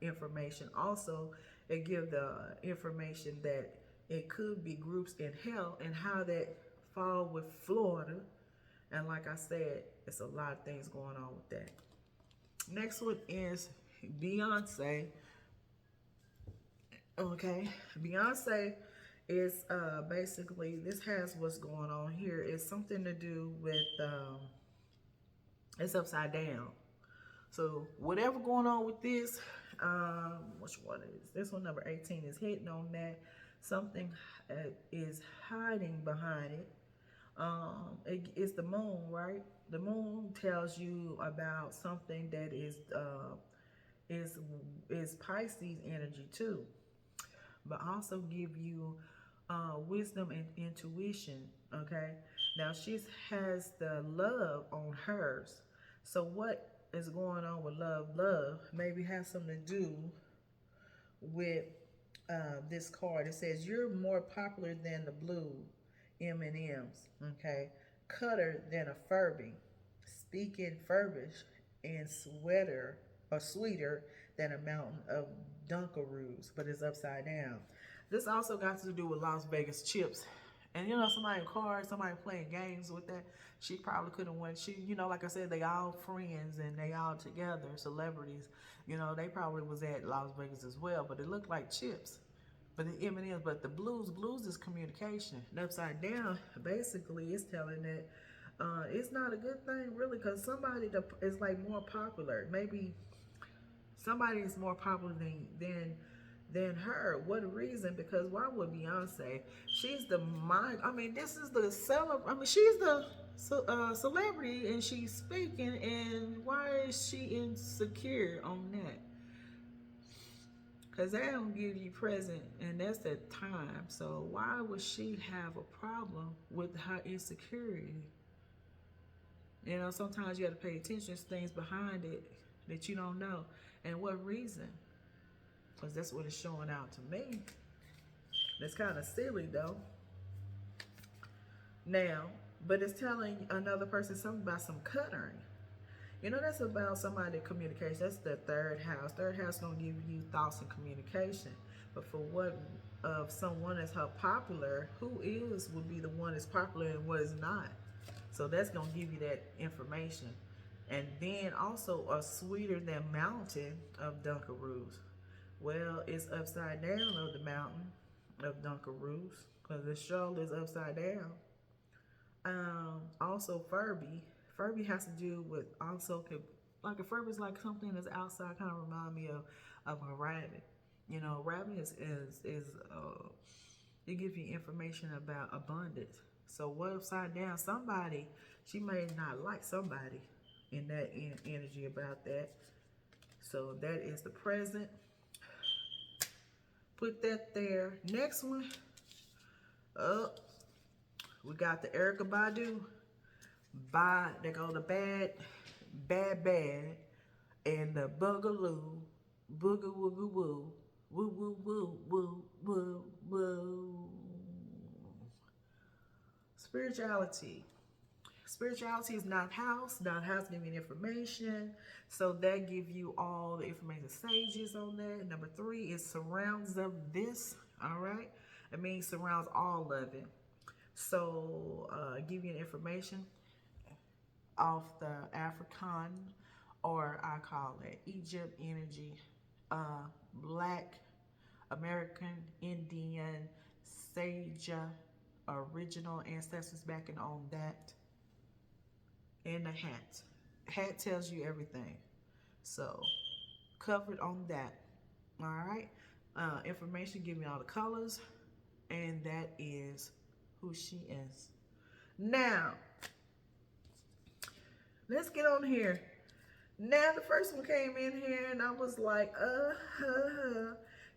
information. Also, it gives the information that it could be groups in hell and how that fall with Florida. And like I said, it's a lot of things going on with that. Next one is Beyonce. Okay, Beyonce is basically, this has what's going on here. It's something to do with it's upside down. So whatever going on with this, which one is this one? Number 18 is hitting on that. Something is hiding behind it. It's the moon, right? The moon tells you about something that is Pisces energy too, but also give you wisdom and intuition. Okay, now she has the love on hers. So what is going on with love? Love maybe has something to do with this card. It says you're more popular than the blue M&Ms. Okay, cutter than a Furby, speaking Furbish, and sweeter than a mountain of Dunkaroos, but it's upside down. This also got to do with Las Vegas chips. And you know, somebody in cards, somebody playing games with that, she probably couldn't win. She, you know, like I said, they all friends and they all together, celebrities. You know, they probably was at Las Vegas as well, but it looked like chips. But the M&Ms, but the blues is communication. And upside down, basically, it's telling that it's not a good thing, really, because somebody that is like more popular, maybe somebody is more popular than her. What reason? Because why would Beyonce? She's the mind. I mean, this is the I mean, she's the celebrity, and she's speaking. And why is she insecure on that? Because they don't give you present, and that's the time. So why would she have a problem with her insecurity? You know, sometimes you have to pay attention to things behind it that you don't know. And what reason? Because that's what it's showing out to me. That's kind of silly, though. Now, but it's telling another person something about some cuttering. You know, that's about somebody communication. That's the third house. Third house gonna give you thoughts and communication. But for what of someone that's her popular, who is would be the one that's popular and what is not. So that's gonna give you that information. And then also a sweeter than mountain of Dunkaroos. Well, it's upside down of the mountain of Dunkaroos because the show is upside down. Also Furby. Furby has to do with also like a Furby is like something that's outside. Kind of remind me of a rabbit. You know, rabbit is it gives you information about abundance. So what upside down? Somebody she may not like somebody in that energy about that. So that is the present. Put that there. Next one. We got the Erykah Badu. They go the bad, and the boogaloo, booga wooga woo, woo woo woo woo woo woo. Spirituality. Spirituality is not house. Not house giving information. So that give you all the information stages on that. Number 3 is surrounds of this. All right. It means surrounds all of it. So give you information off the African, or I call it Egypt energy, Black, American, Indian, Sage, original ancestors backing on that. And the hat. Hat tells you everything. So covered on that. All right. Information, give me all the colors, and that is who she is. Now, let's get on here. Now, the first one came in here, and I was like,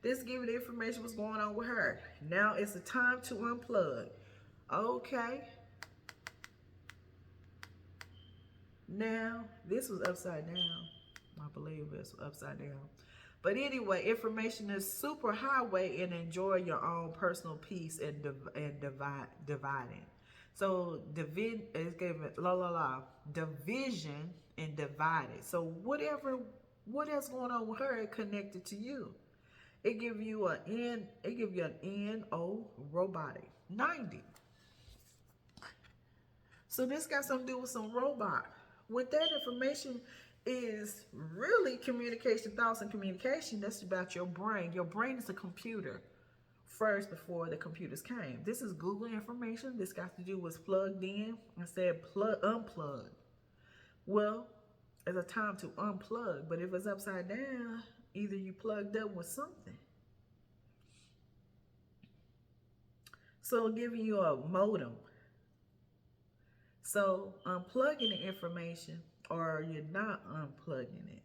this giving the information what's going on with her. Now it's the time to unplug. Okay. Now, this was upside down. I believe it's upside down. But anyway, information is super highway and enjoy your own personal peace and dividing. So it's given division and divided. So what else going on with her connected to you? It give you an N-O robotic 90. So this got something to do with some robot. With that information is really communication, thoughts and communication. That's about your brain. Your brain is a computer first before the computers came. This is Google information. This got to do with plugged in instead unplugged. Well, it's a time to unplug, but if it's upside down, either you plugged up with something. So giving you a modem. So unplugging the information or you're not unplugging it.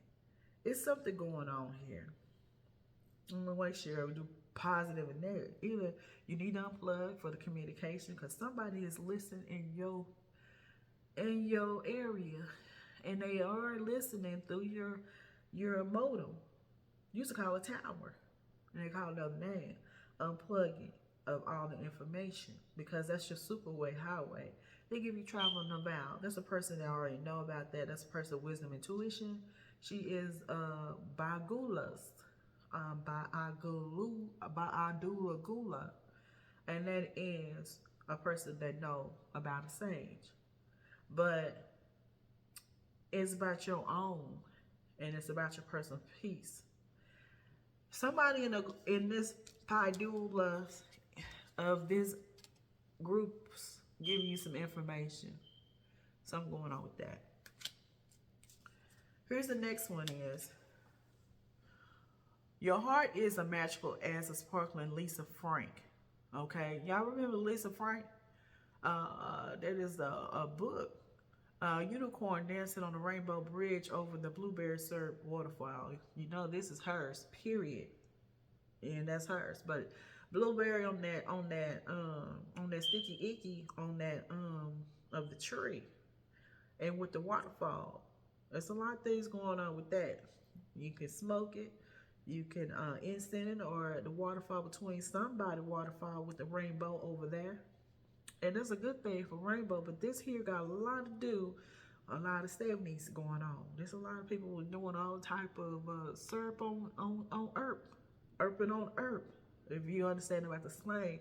It's something going on here. I'm gonna make sure we do positive and negative. Either you need to unplug for the communication because somebody is listening in your area, and they are listening through your modem. Used to call it tower, and they call it another name. Unplugging of all the information because that's your superway highway. They give you travel in the vow. That's a person that already know about that. That's a person of wisdom, intuition. She is Bagulas, Ba'adula Gula, and that is a person that know about a sage. But it's about your own, and it's about your personal peace. Somebody in this Padula of this groups giving you some information. Something going on with that. Here's the next one is, your heart is a magical as a sparkling Lisa Frank. Okay, y'all remember Lisa Frank? That is a book. Unicorn dancing on the rainbow bridge over the blueberry syrup waterfall. You know this is hers, period. And that's hers. But blueberry on that sticky icky on that of the tree, and with the waterfall. There's a lot of things going on with that. You can smoke it, you can incense it, or the waterfall between somebody waterfall with the rainbow over there. And that's a good thing for rainbow, but this here got a lot to do, a lot of 70s going on. There's a lot of people doing all type of syrup on earth, and on earth. If you understand about the slang,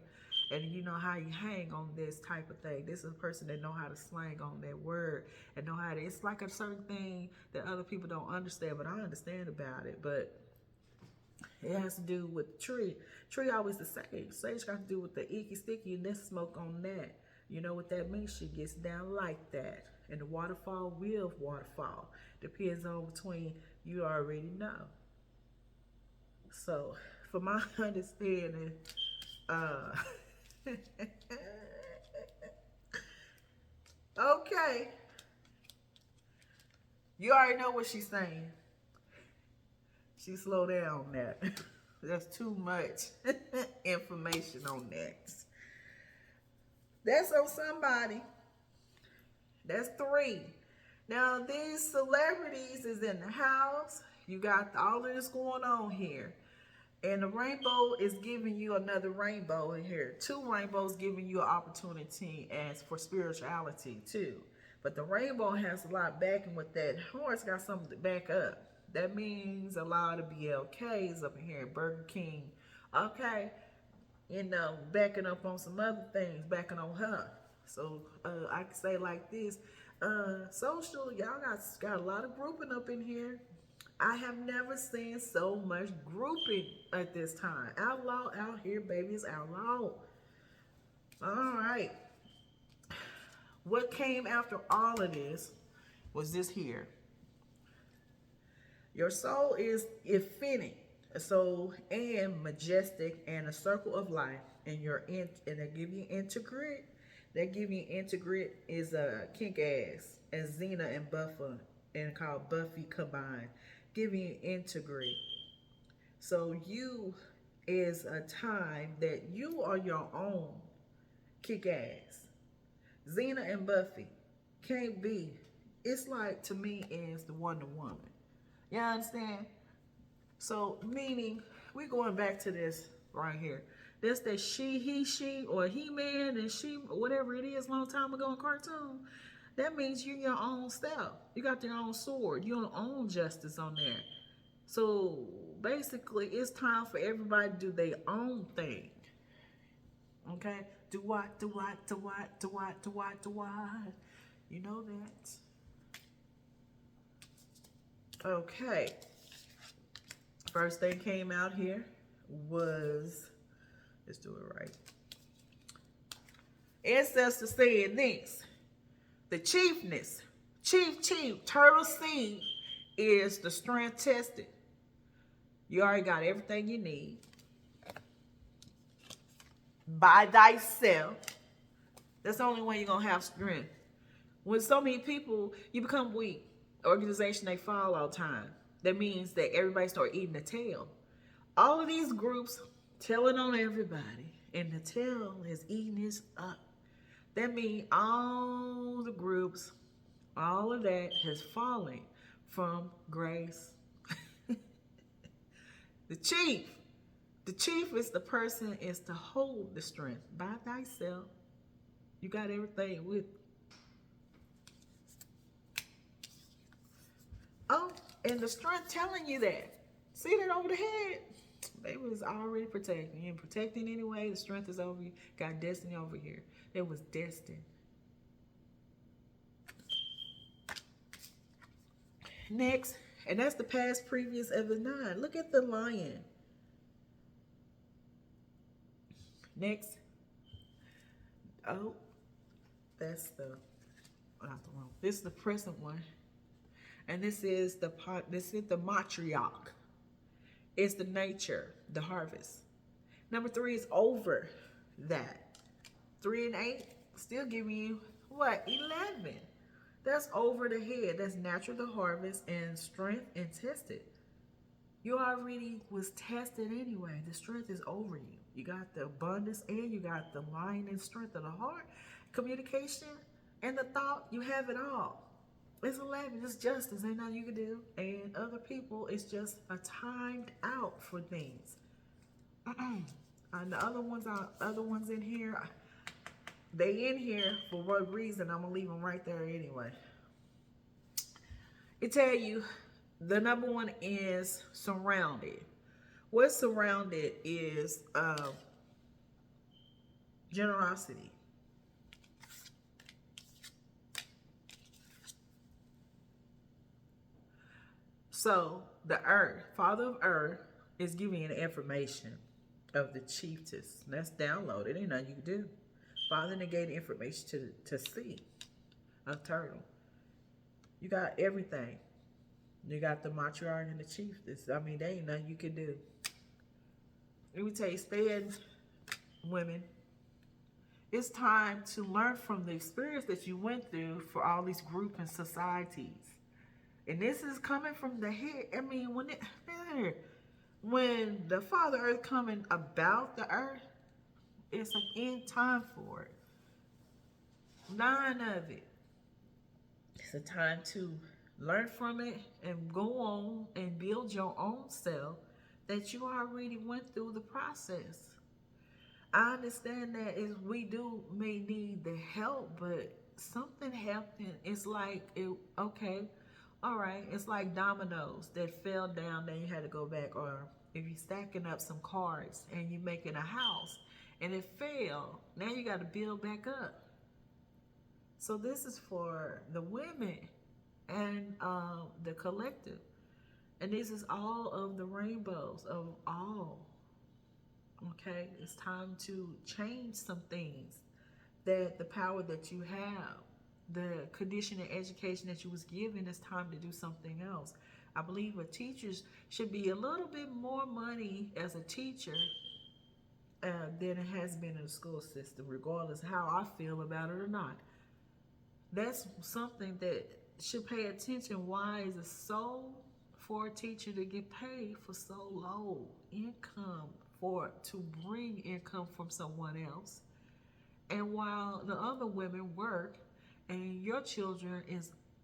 and you know how you hang on this type of thing. This is a person that know how to slang on that word and know how to, it's like a certain thing that other people don't understand, but I understand about it. But it has to do with the tree. Tree always the sage. Sage got to do with the icky sticky and this smoke on that. You know what that means? She gets down like that. And the waterfall will waterfall. Depends on between, you already know. So, for my understanding, okay. You already know what she's saying. She slow down on that. That's too much information on that. That's on somebody. That's 3. Now, these celebrities is in the house. You got all of this going on here. And the rainbow is giving you another rainbow in here. 2 rainbows giving you an opportunity as for spirituality too. But the rainbow has a lot backing with that. Horse got something to back up. That means a lot of BLKs up in here, Burger King. Okay, you know, backing up on some other things, backing on her. So I can say like this, social, y'all got a lot of grouping up in here. I have never seen so much grouping at this time. Outlaw out here, baby, it's outlaw. All right. What came after all of this was this here. Your soul is infinite, so and majestic, and a circle of life. And and they give you integrate. They give you integrate is a kink ass, and Xena and Buffer, and called Buffy combined. Giving you integrate. So you is a time that you are your own kick ass. Xena and Buffy can't be. It's like, to me, is the Wonder Woman. You understand? So meaning, we going back to this right here. That's that she, he, she, or he man and she, whatever it is, long time ago in cartoon. That means you're your own self. You got your own sword, your own justice on there. So basically, it's time for everybody to do their own thing. Okay? Do what, do what, do what, do what, do what, do what. You know that. Okay. First thing came out here was, let's do it right. Ancestor saying this. The chiefness, chief, turtle seed is the strength tested. You already got everything you need. By thyself. That's the only way you're going to have strength. When so many people, you become weak. Organization, they fall all the time. That means that everybody start eating the tail. All of these groups telling on everybody. And the tail is eating this up. That means all the groups, all of that has fallen from grace. The chief is the person is to hold the strength by thyself. You got everything with you. Oh, and the strength telling you that. See that over the head? They was already protecting. You ain't protecting anyway. The strength is over you. Got destiny over here. It was destined. Next, and that's the past previous of the 9. Look at the lion. Next. Oh, that's the not the one. This is the present one. And this is the matriarch. It's the nature, the harvest. Number 3 is over that. 3 and 8 still giving you what? 11. That's over the head. That's natural, the harvest, and strength and tested. You already was tested anyway. The strength is over you. You got the abundance and you got the line and strength of the heart, communication, and the thought. You have it all. It's 11. It's justice. Ain't nothing you can do. And other people, it's just a timed out for things. And the other ones in here, they in here for what reason? I'm gonna leave them right there anyway. It tell you the number 1 is surrounded. What's surrounded is generosity. So the earth, Father of Earth, is giving you the information of the chiefess. That's downloaded. Ain't nothing you can do. Father negated information to see a turtle. You got everything. You got the matriarch and the chiefess. I mean, there ain't nothing you can do. Let me tell you, stand, women. It's time to learn from the experience that you went through for all these groups and societies. And this is coming from the head. I mean, when the Father Earth coming about the earth, it's an end time for it. 9 of it. It's a time to learn from it and go on and build your own self that you already went through the process. I understand that is we may need the help, but something happened. It's like, okay, all right. It's like dominoes that fell down, then you had to go back. Or if you're stacking up some cards and you're making a house and it fell, now you got to build back up. So this is for the women and the collective. And this is all of the rainbows of all. Okay, it's time to change some things. That the power that you have, the condition and education that you was given, it's time to do something else. I believe that teachers should be a little bit more money as a teacher than it has been in the school system, regardless of how I feel about it or not. That's something that should pay attention. Why is it so for a teacher to get paid for so low income to bring income from someone else? And while the other women work and your children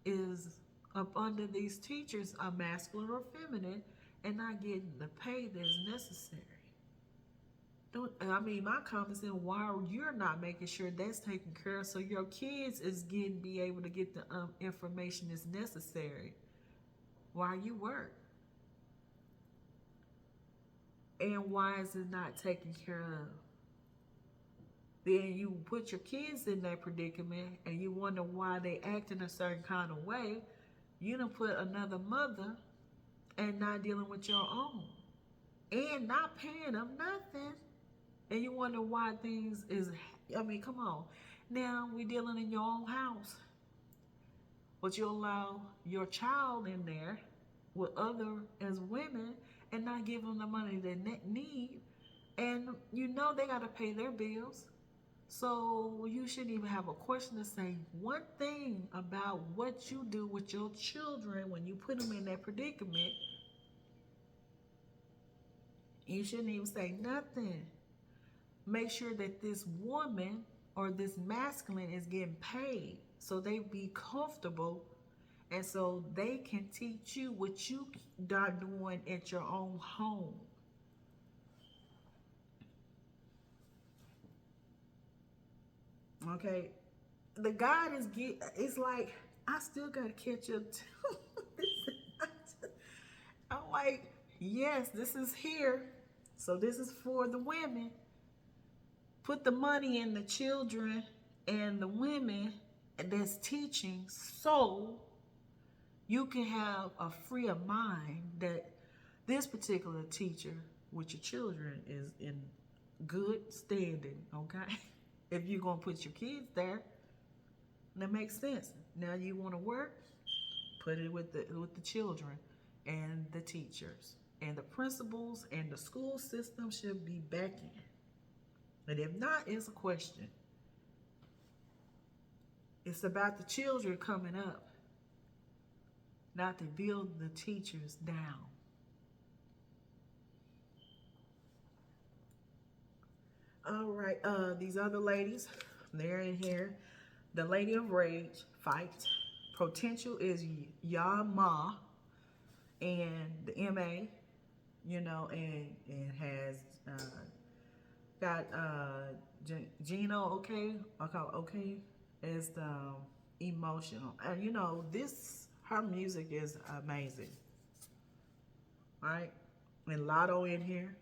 is up under these teachers are masculine or feminine and not getting the pay that's necessary. Don't, I mean, my comments in why you're not making sure that's taken care of so your kids is getting be able to get the information that's necessary while you work. And why is it not taken care of? Then you put your kids in that predicament and you wonder why they act in a certain kind of way. You done put another mother and not dealing with your own. And not paying them nothing. And you wonder why things is, I mean, come on. Now we dealing in your own house. But you allow your child in there with other as women and not give them the money they need. And you know they got to pay their bills. So you shouldn't even have a question to say one thing about what you do with your children when you put them in that predicament. You shouldn't even say nothing. Make sure that this woman or this masculine is getting paid so they be comfortable and so they can teach you what you are doing at your own home. Okay, the God is it's like I still gotta catch up to. I'm like, yes, this is here, so this is for the women. Put the money in the children and the women that's teaching, so you can have a freer mind that this particular teacher with your children is in good standing. Okay. If you're going to put your kids there, that makes sense. Now you want to work, put it with the children and the teachers. And the principals and the school system should be backing. And if not, it's a question. It's about the children coming up, not to build the teachers down. All right, these other ladies, they're in here. The Lady of Rage, fight. Potential is Yama, and the MA, you know, and has got Gino, okay, is the emotional. And you know, her music is amazing. All right, and Lotto in here.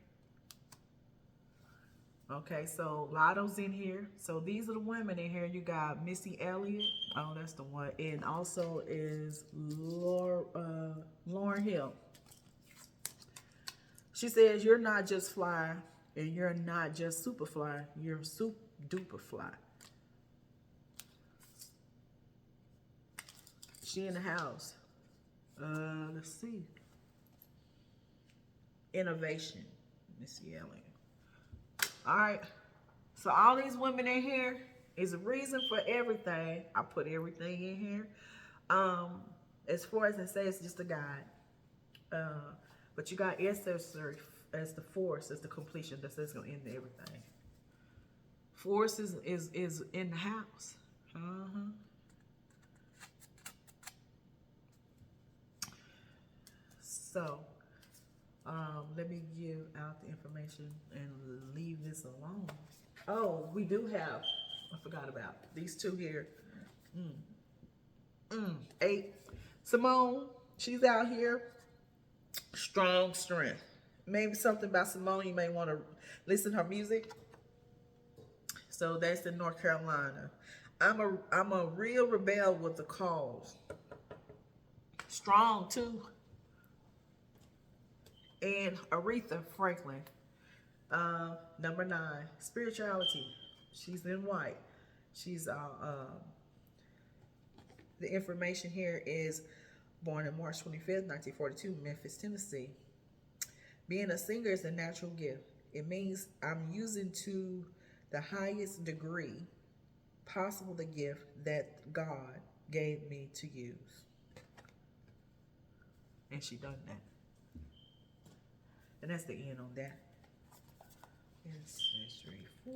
Okay, so Lotto's in here. So these are the women in here. You got Missy Elliott. Oh, that's the one. And also is Lauryn Hill. She says, you're not just fly, and you're not just super fly. You're super duper fly. She in the house. Let's see. Innovation. Missy Elliott. All right, so all these women in here is a reason for everything. I put everything in here. As far as I say, it's just a guide. But you got ancestry as the force, as the completion. That's going to end everything. Force is in the house. So. Let me give out the information and leave this alone. Oh, we do have, I forgot about these two here. 8. Simone, she's out here. Strong strength. Maybe something about Simone, you may want to listen to her music. So that's in North Carolina. I'm a real rebel with the cause. Strong too. And Aretha Franklin, number 9, spirituality. She's in white. She's the information here is born on March 25th, 1942, Memphis, Tennessee. Being a singer is a natural gift. It means I'm using to the highest degree possible the gift that God gave me to use. And she done that. And that's the end on that. Ancestry 4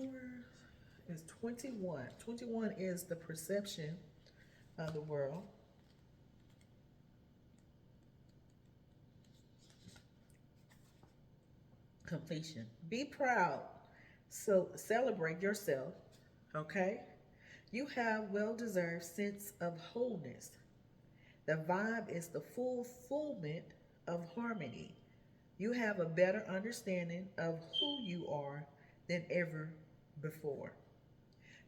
is 21. 21 is the perception of the world. Completion. Be proud So celebrate yourself, okay? You have well-deserved sense of wholeness. The vibe is the fulfillment of harmony. You have a better understanding of who you are than ever before.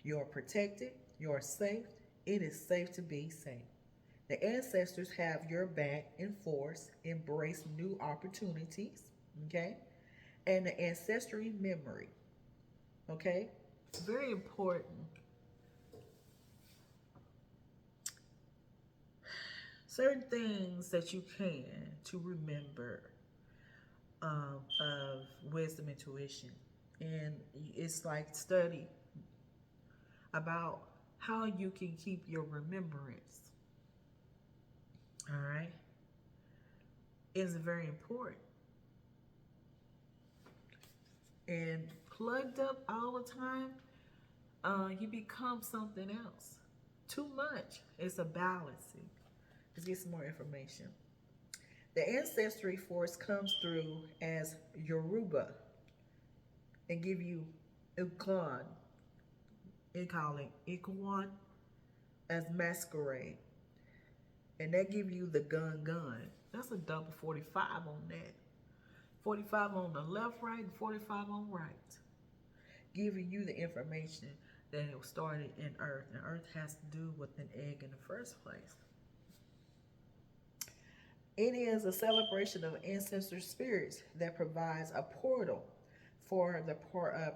You're protected, you're safe, it is safe to be safe. The ancestors have your back in force, embrace new opportunities, okay? And the ancestry memory, okay? It's very important. Certain things that you can to remember of wisdom, intuition. And it's like study about how you can keep your remembrance. All right? It's very important. And plugged up all the time, you become something else. Too much. It's a balancing. Let's get some more information. The ancestry force comes through as Yoruba and give you Ikon. They call it Ikwan as masquerade. And they give you the gun. That's a double 45 on that. 45 on the left, right, and 45 on right. Giving you the information that it started in Earth. And Earth has to do with an egg in the first place. It is a celebration of ancestor spirits that provides a portal for the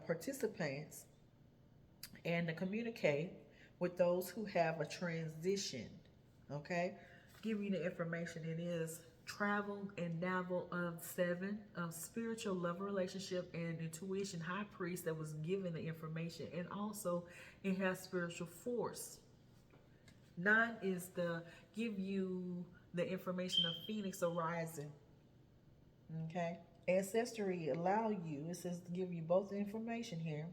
participants and to communicate with those who have a transition. Okay? Give you the information. It is travel and navel of 7 of spiritual love relationship and intuition high priest that was given the information, and also it has spiritual force. 9 is the give you the information of Phoenix arising. Okay? Ancestry allow you, it says to give you both the information here.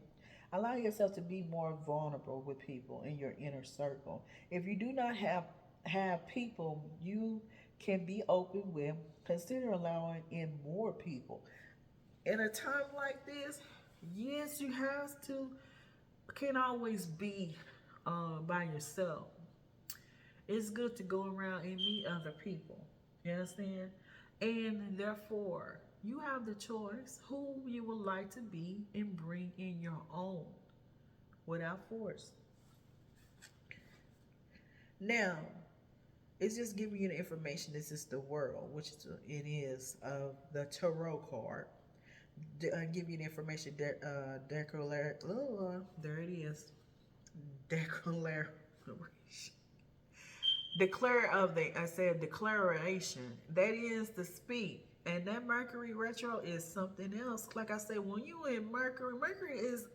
Allow yourself to be more vulnerable with people in your inner circle. If you do not have people you can be open with, consider allowing in more people. In a time like this, yes, you have to, can't always be by yourself. It's good to go around and meet other people. You understand? And therefore, you have the choice who you would like to be and bring in your own without force. Now, it's just giving you the information. This is the world, which it is of the tarot card. Give you the information. There it is. Declaration. I said declaration. That is to speak. And that Mercury retro is something else. Like I said, when you in Mercury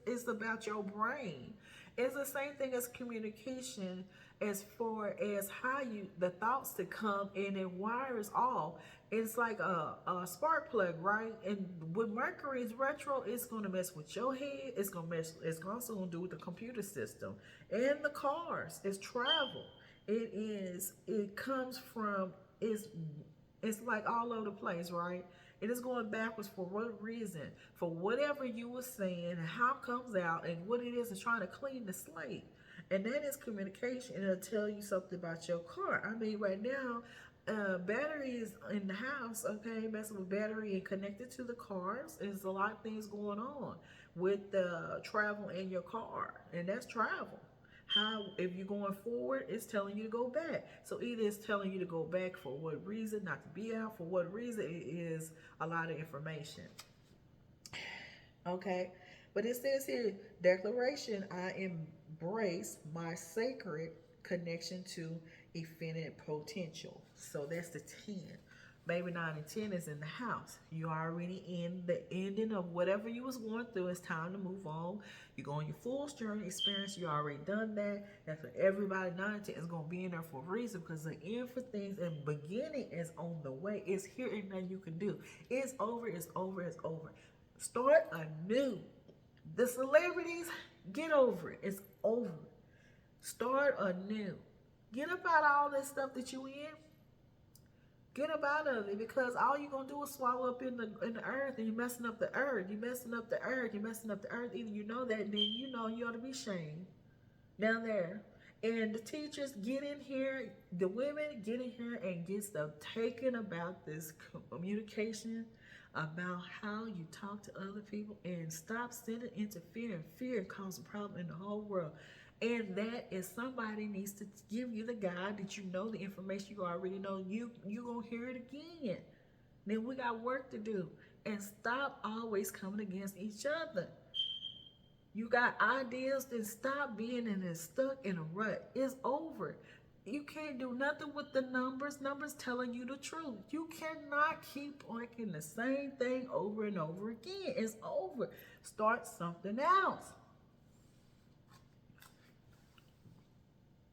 is about your brain. It's the same thing as communication, as far as how you the thoughts to come and it wires all. It's like a spark plug, right? And with Mercury's retro, it's gonna mess with your head. It's also gonna do with the computer system and the cars. It's travel. It comes from, it's like all over the place, right? It is going backwards for what reason? For whatever you were saying and how it comes out and what it is trying to clean the slate. And that is communication. And it'll tell you something about your car. I mean, right now, battery is in the house, okay, messing with battery and connected to the cars. There's a lot of things going on with the travel in your car. And that's travel. How, if you're going forward, it's telling you to go back. So either it's telling you to go back for what reason, not to be out for what reason. It is a lot of information. Okay, but it says here, declaration, I embrace my sacred connection to infinite potential. So that's the 10. Baby 9 and 10 is in the house. You already in the ending of whatever you was going through. It's time to move on. You go on your full journey experience. You already done that. And for everybody, 9 and 10 is going to be in there for a reason, because the end for things and beginning is on the way. It's here and nothing you can do. It's over, it's over, it's over. Start anew. The celebrities, get over it. It's over. Start anew. Get up out of all this stuff that you in. Get up out of it, because all you're gonna do is swallow up in the earth, and you're messing up the earth. You're messing up the earth. You're messing up the earth. Either you know that, then you know you ought to be shamed down there. And the teachers get in here, the women get in here and get stuff taken about this communication, about how you talk to other people, and stop sending interference. Fear causes a problem in the whole world. And that is, somebody needs to give you the guide that you know the information you already know. You gonna hear it again. Then we got work to do. And stop always coming against each other. You got ideas, then stop being in this stuck in a rut. It's over. You can't do nothing with the numbers. Numbers telling you the truth. You cannot keep working the same thing over and over again. It's over. Start something else.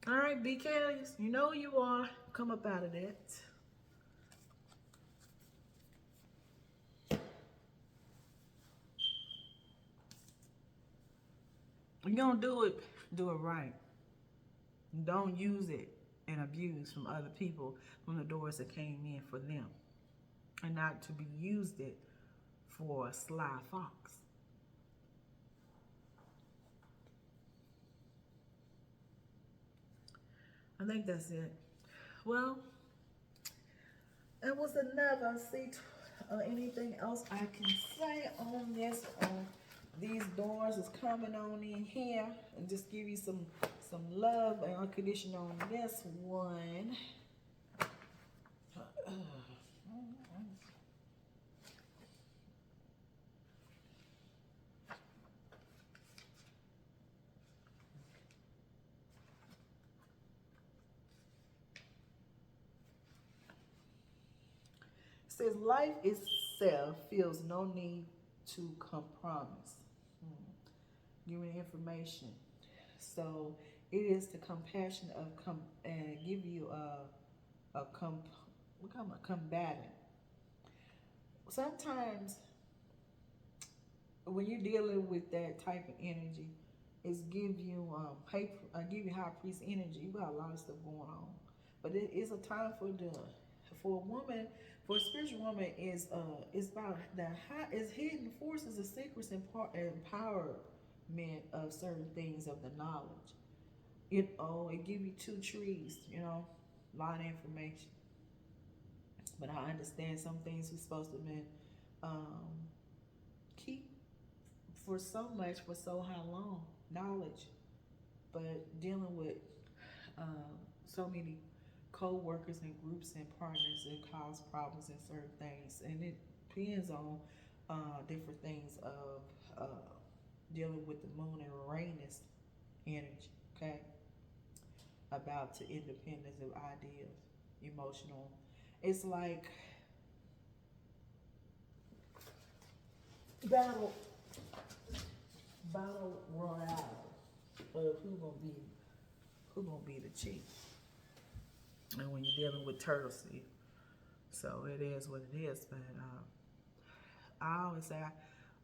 All right, be careless. You know you are. Come up out of that. You're gonna do it right. Don't use it and abuse from other people, from the doors that came in for them, and not to be used it for a sly fox. I think that's it. Well, that was enough. I'll see anything else I can say on this. These doors is coming on in here, and just give you some love and unconditional on this one. Says life itself feels no need to compromise. Give me information. So it is the compassion of and give you a combatant. Sometimes when you're dealing with that type of energy, it's give you high priest energy. You got a lot of stuff going on, but it is a time for a woman, for a spiritual woman, is about is hidden forces, the secrets and empowerment of certain things of the knowledge. It give you two trees, a lot of information. But I understand some things we're supposed to be keep for so much, for so how long, knowledge. But dealing with so many co-workers and groups and partners, and cause problems in certain things, and it depends on different things of dealing with the moon and Uranus energy, okay, about the independence of ideas, emotional. It's like battle royale of who gonna be the chief. And when you're dealing with turtle seed, so it is what it is. But I always say,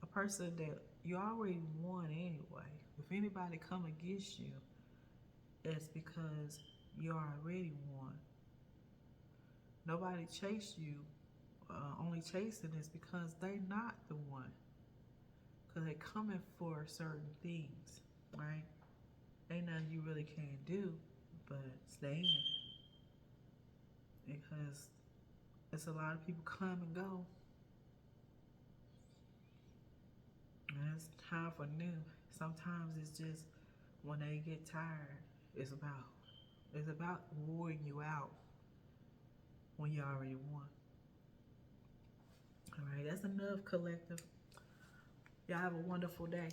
a person that you already won anyway. If anybody come against you, it's because you already won. Nobody chased you. Only chasing is because they're not the one. Because they're coming for certain things, right? Ain't nothing you really can't do but stay in. Because it's a lot of people come and go. And it's time for new. Sometimes it's just when they get tired, it's about wearing you out when you already won. All right, that's enough, collective. Y'all have a wonderful day.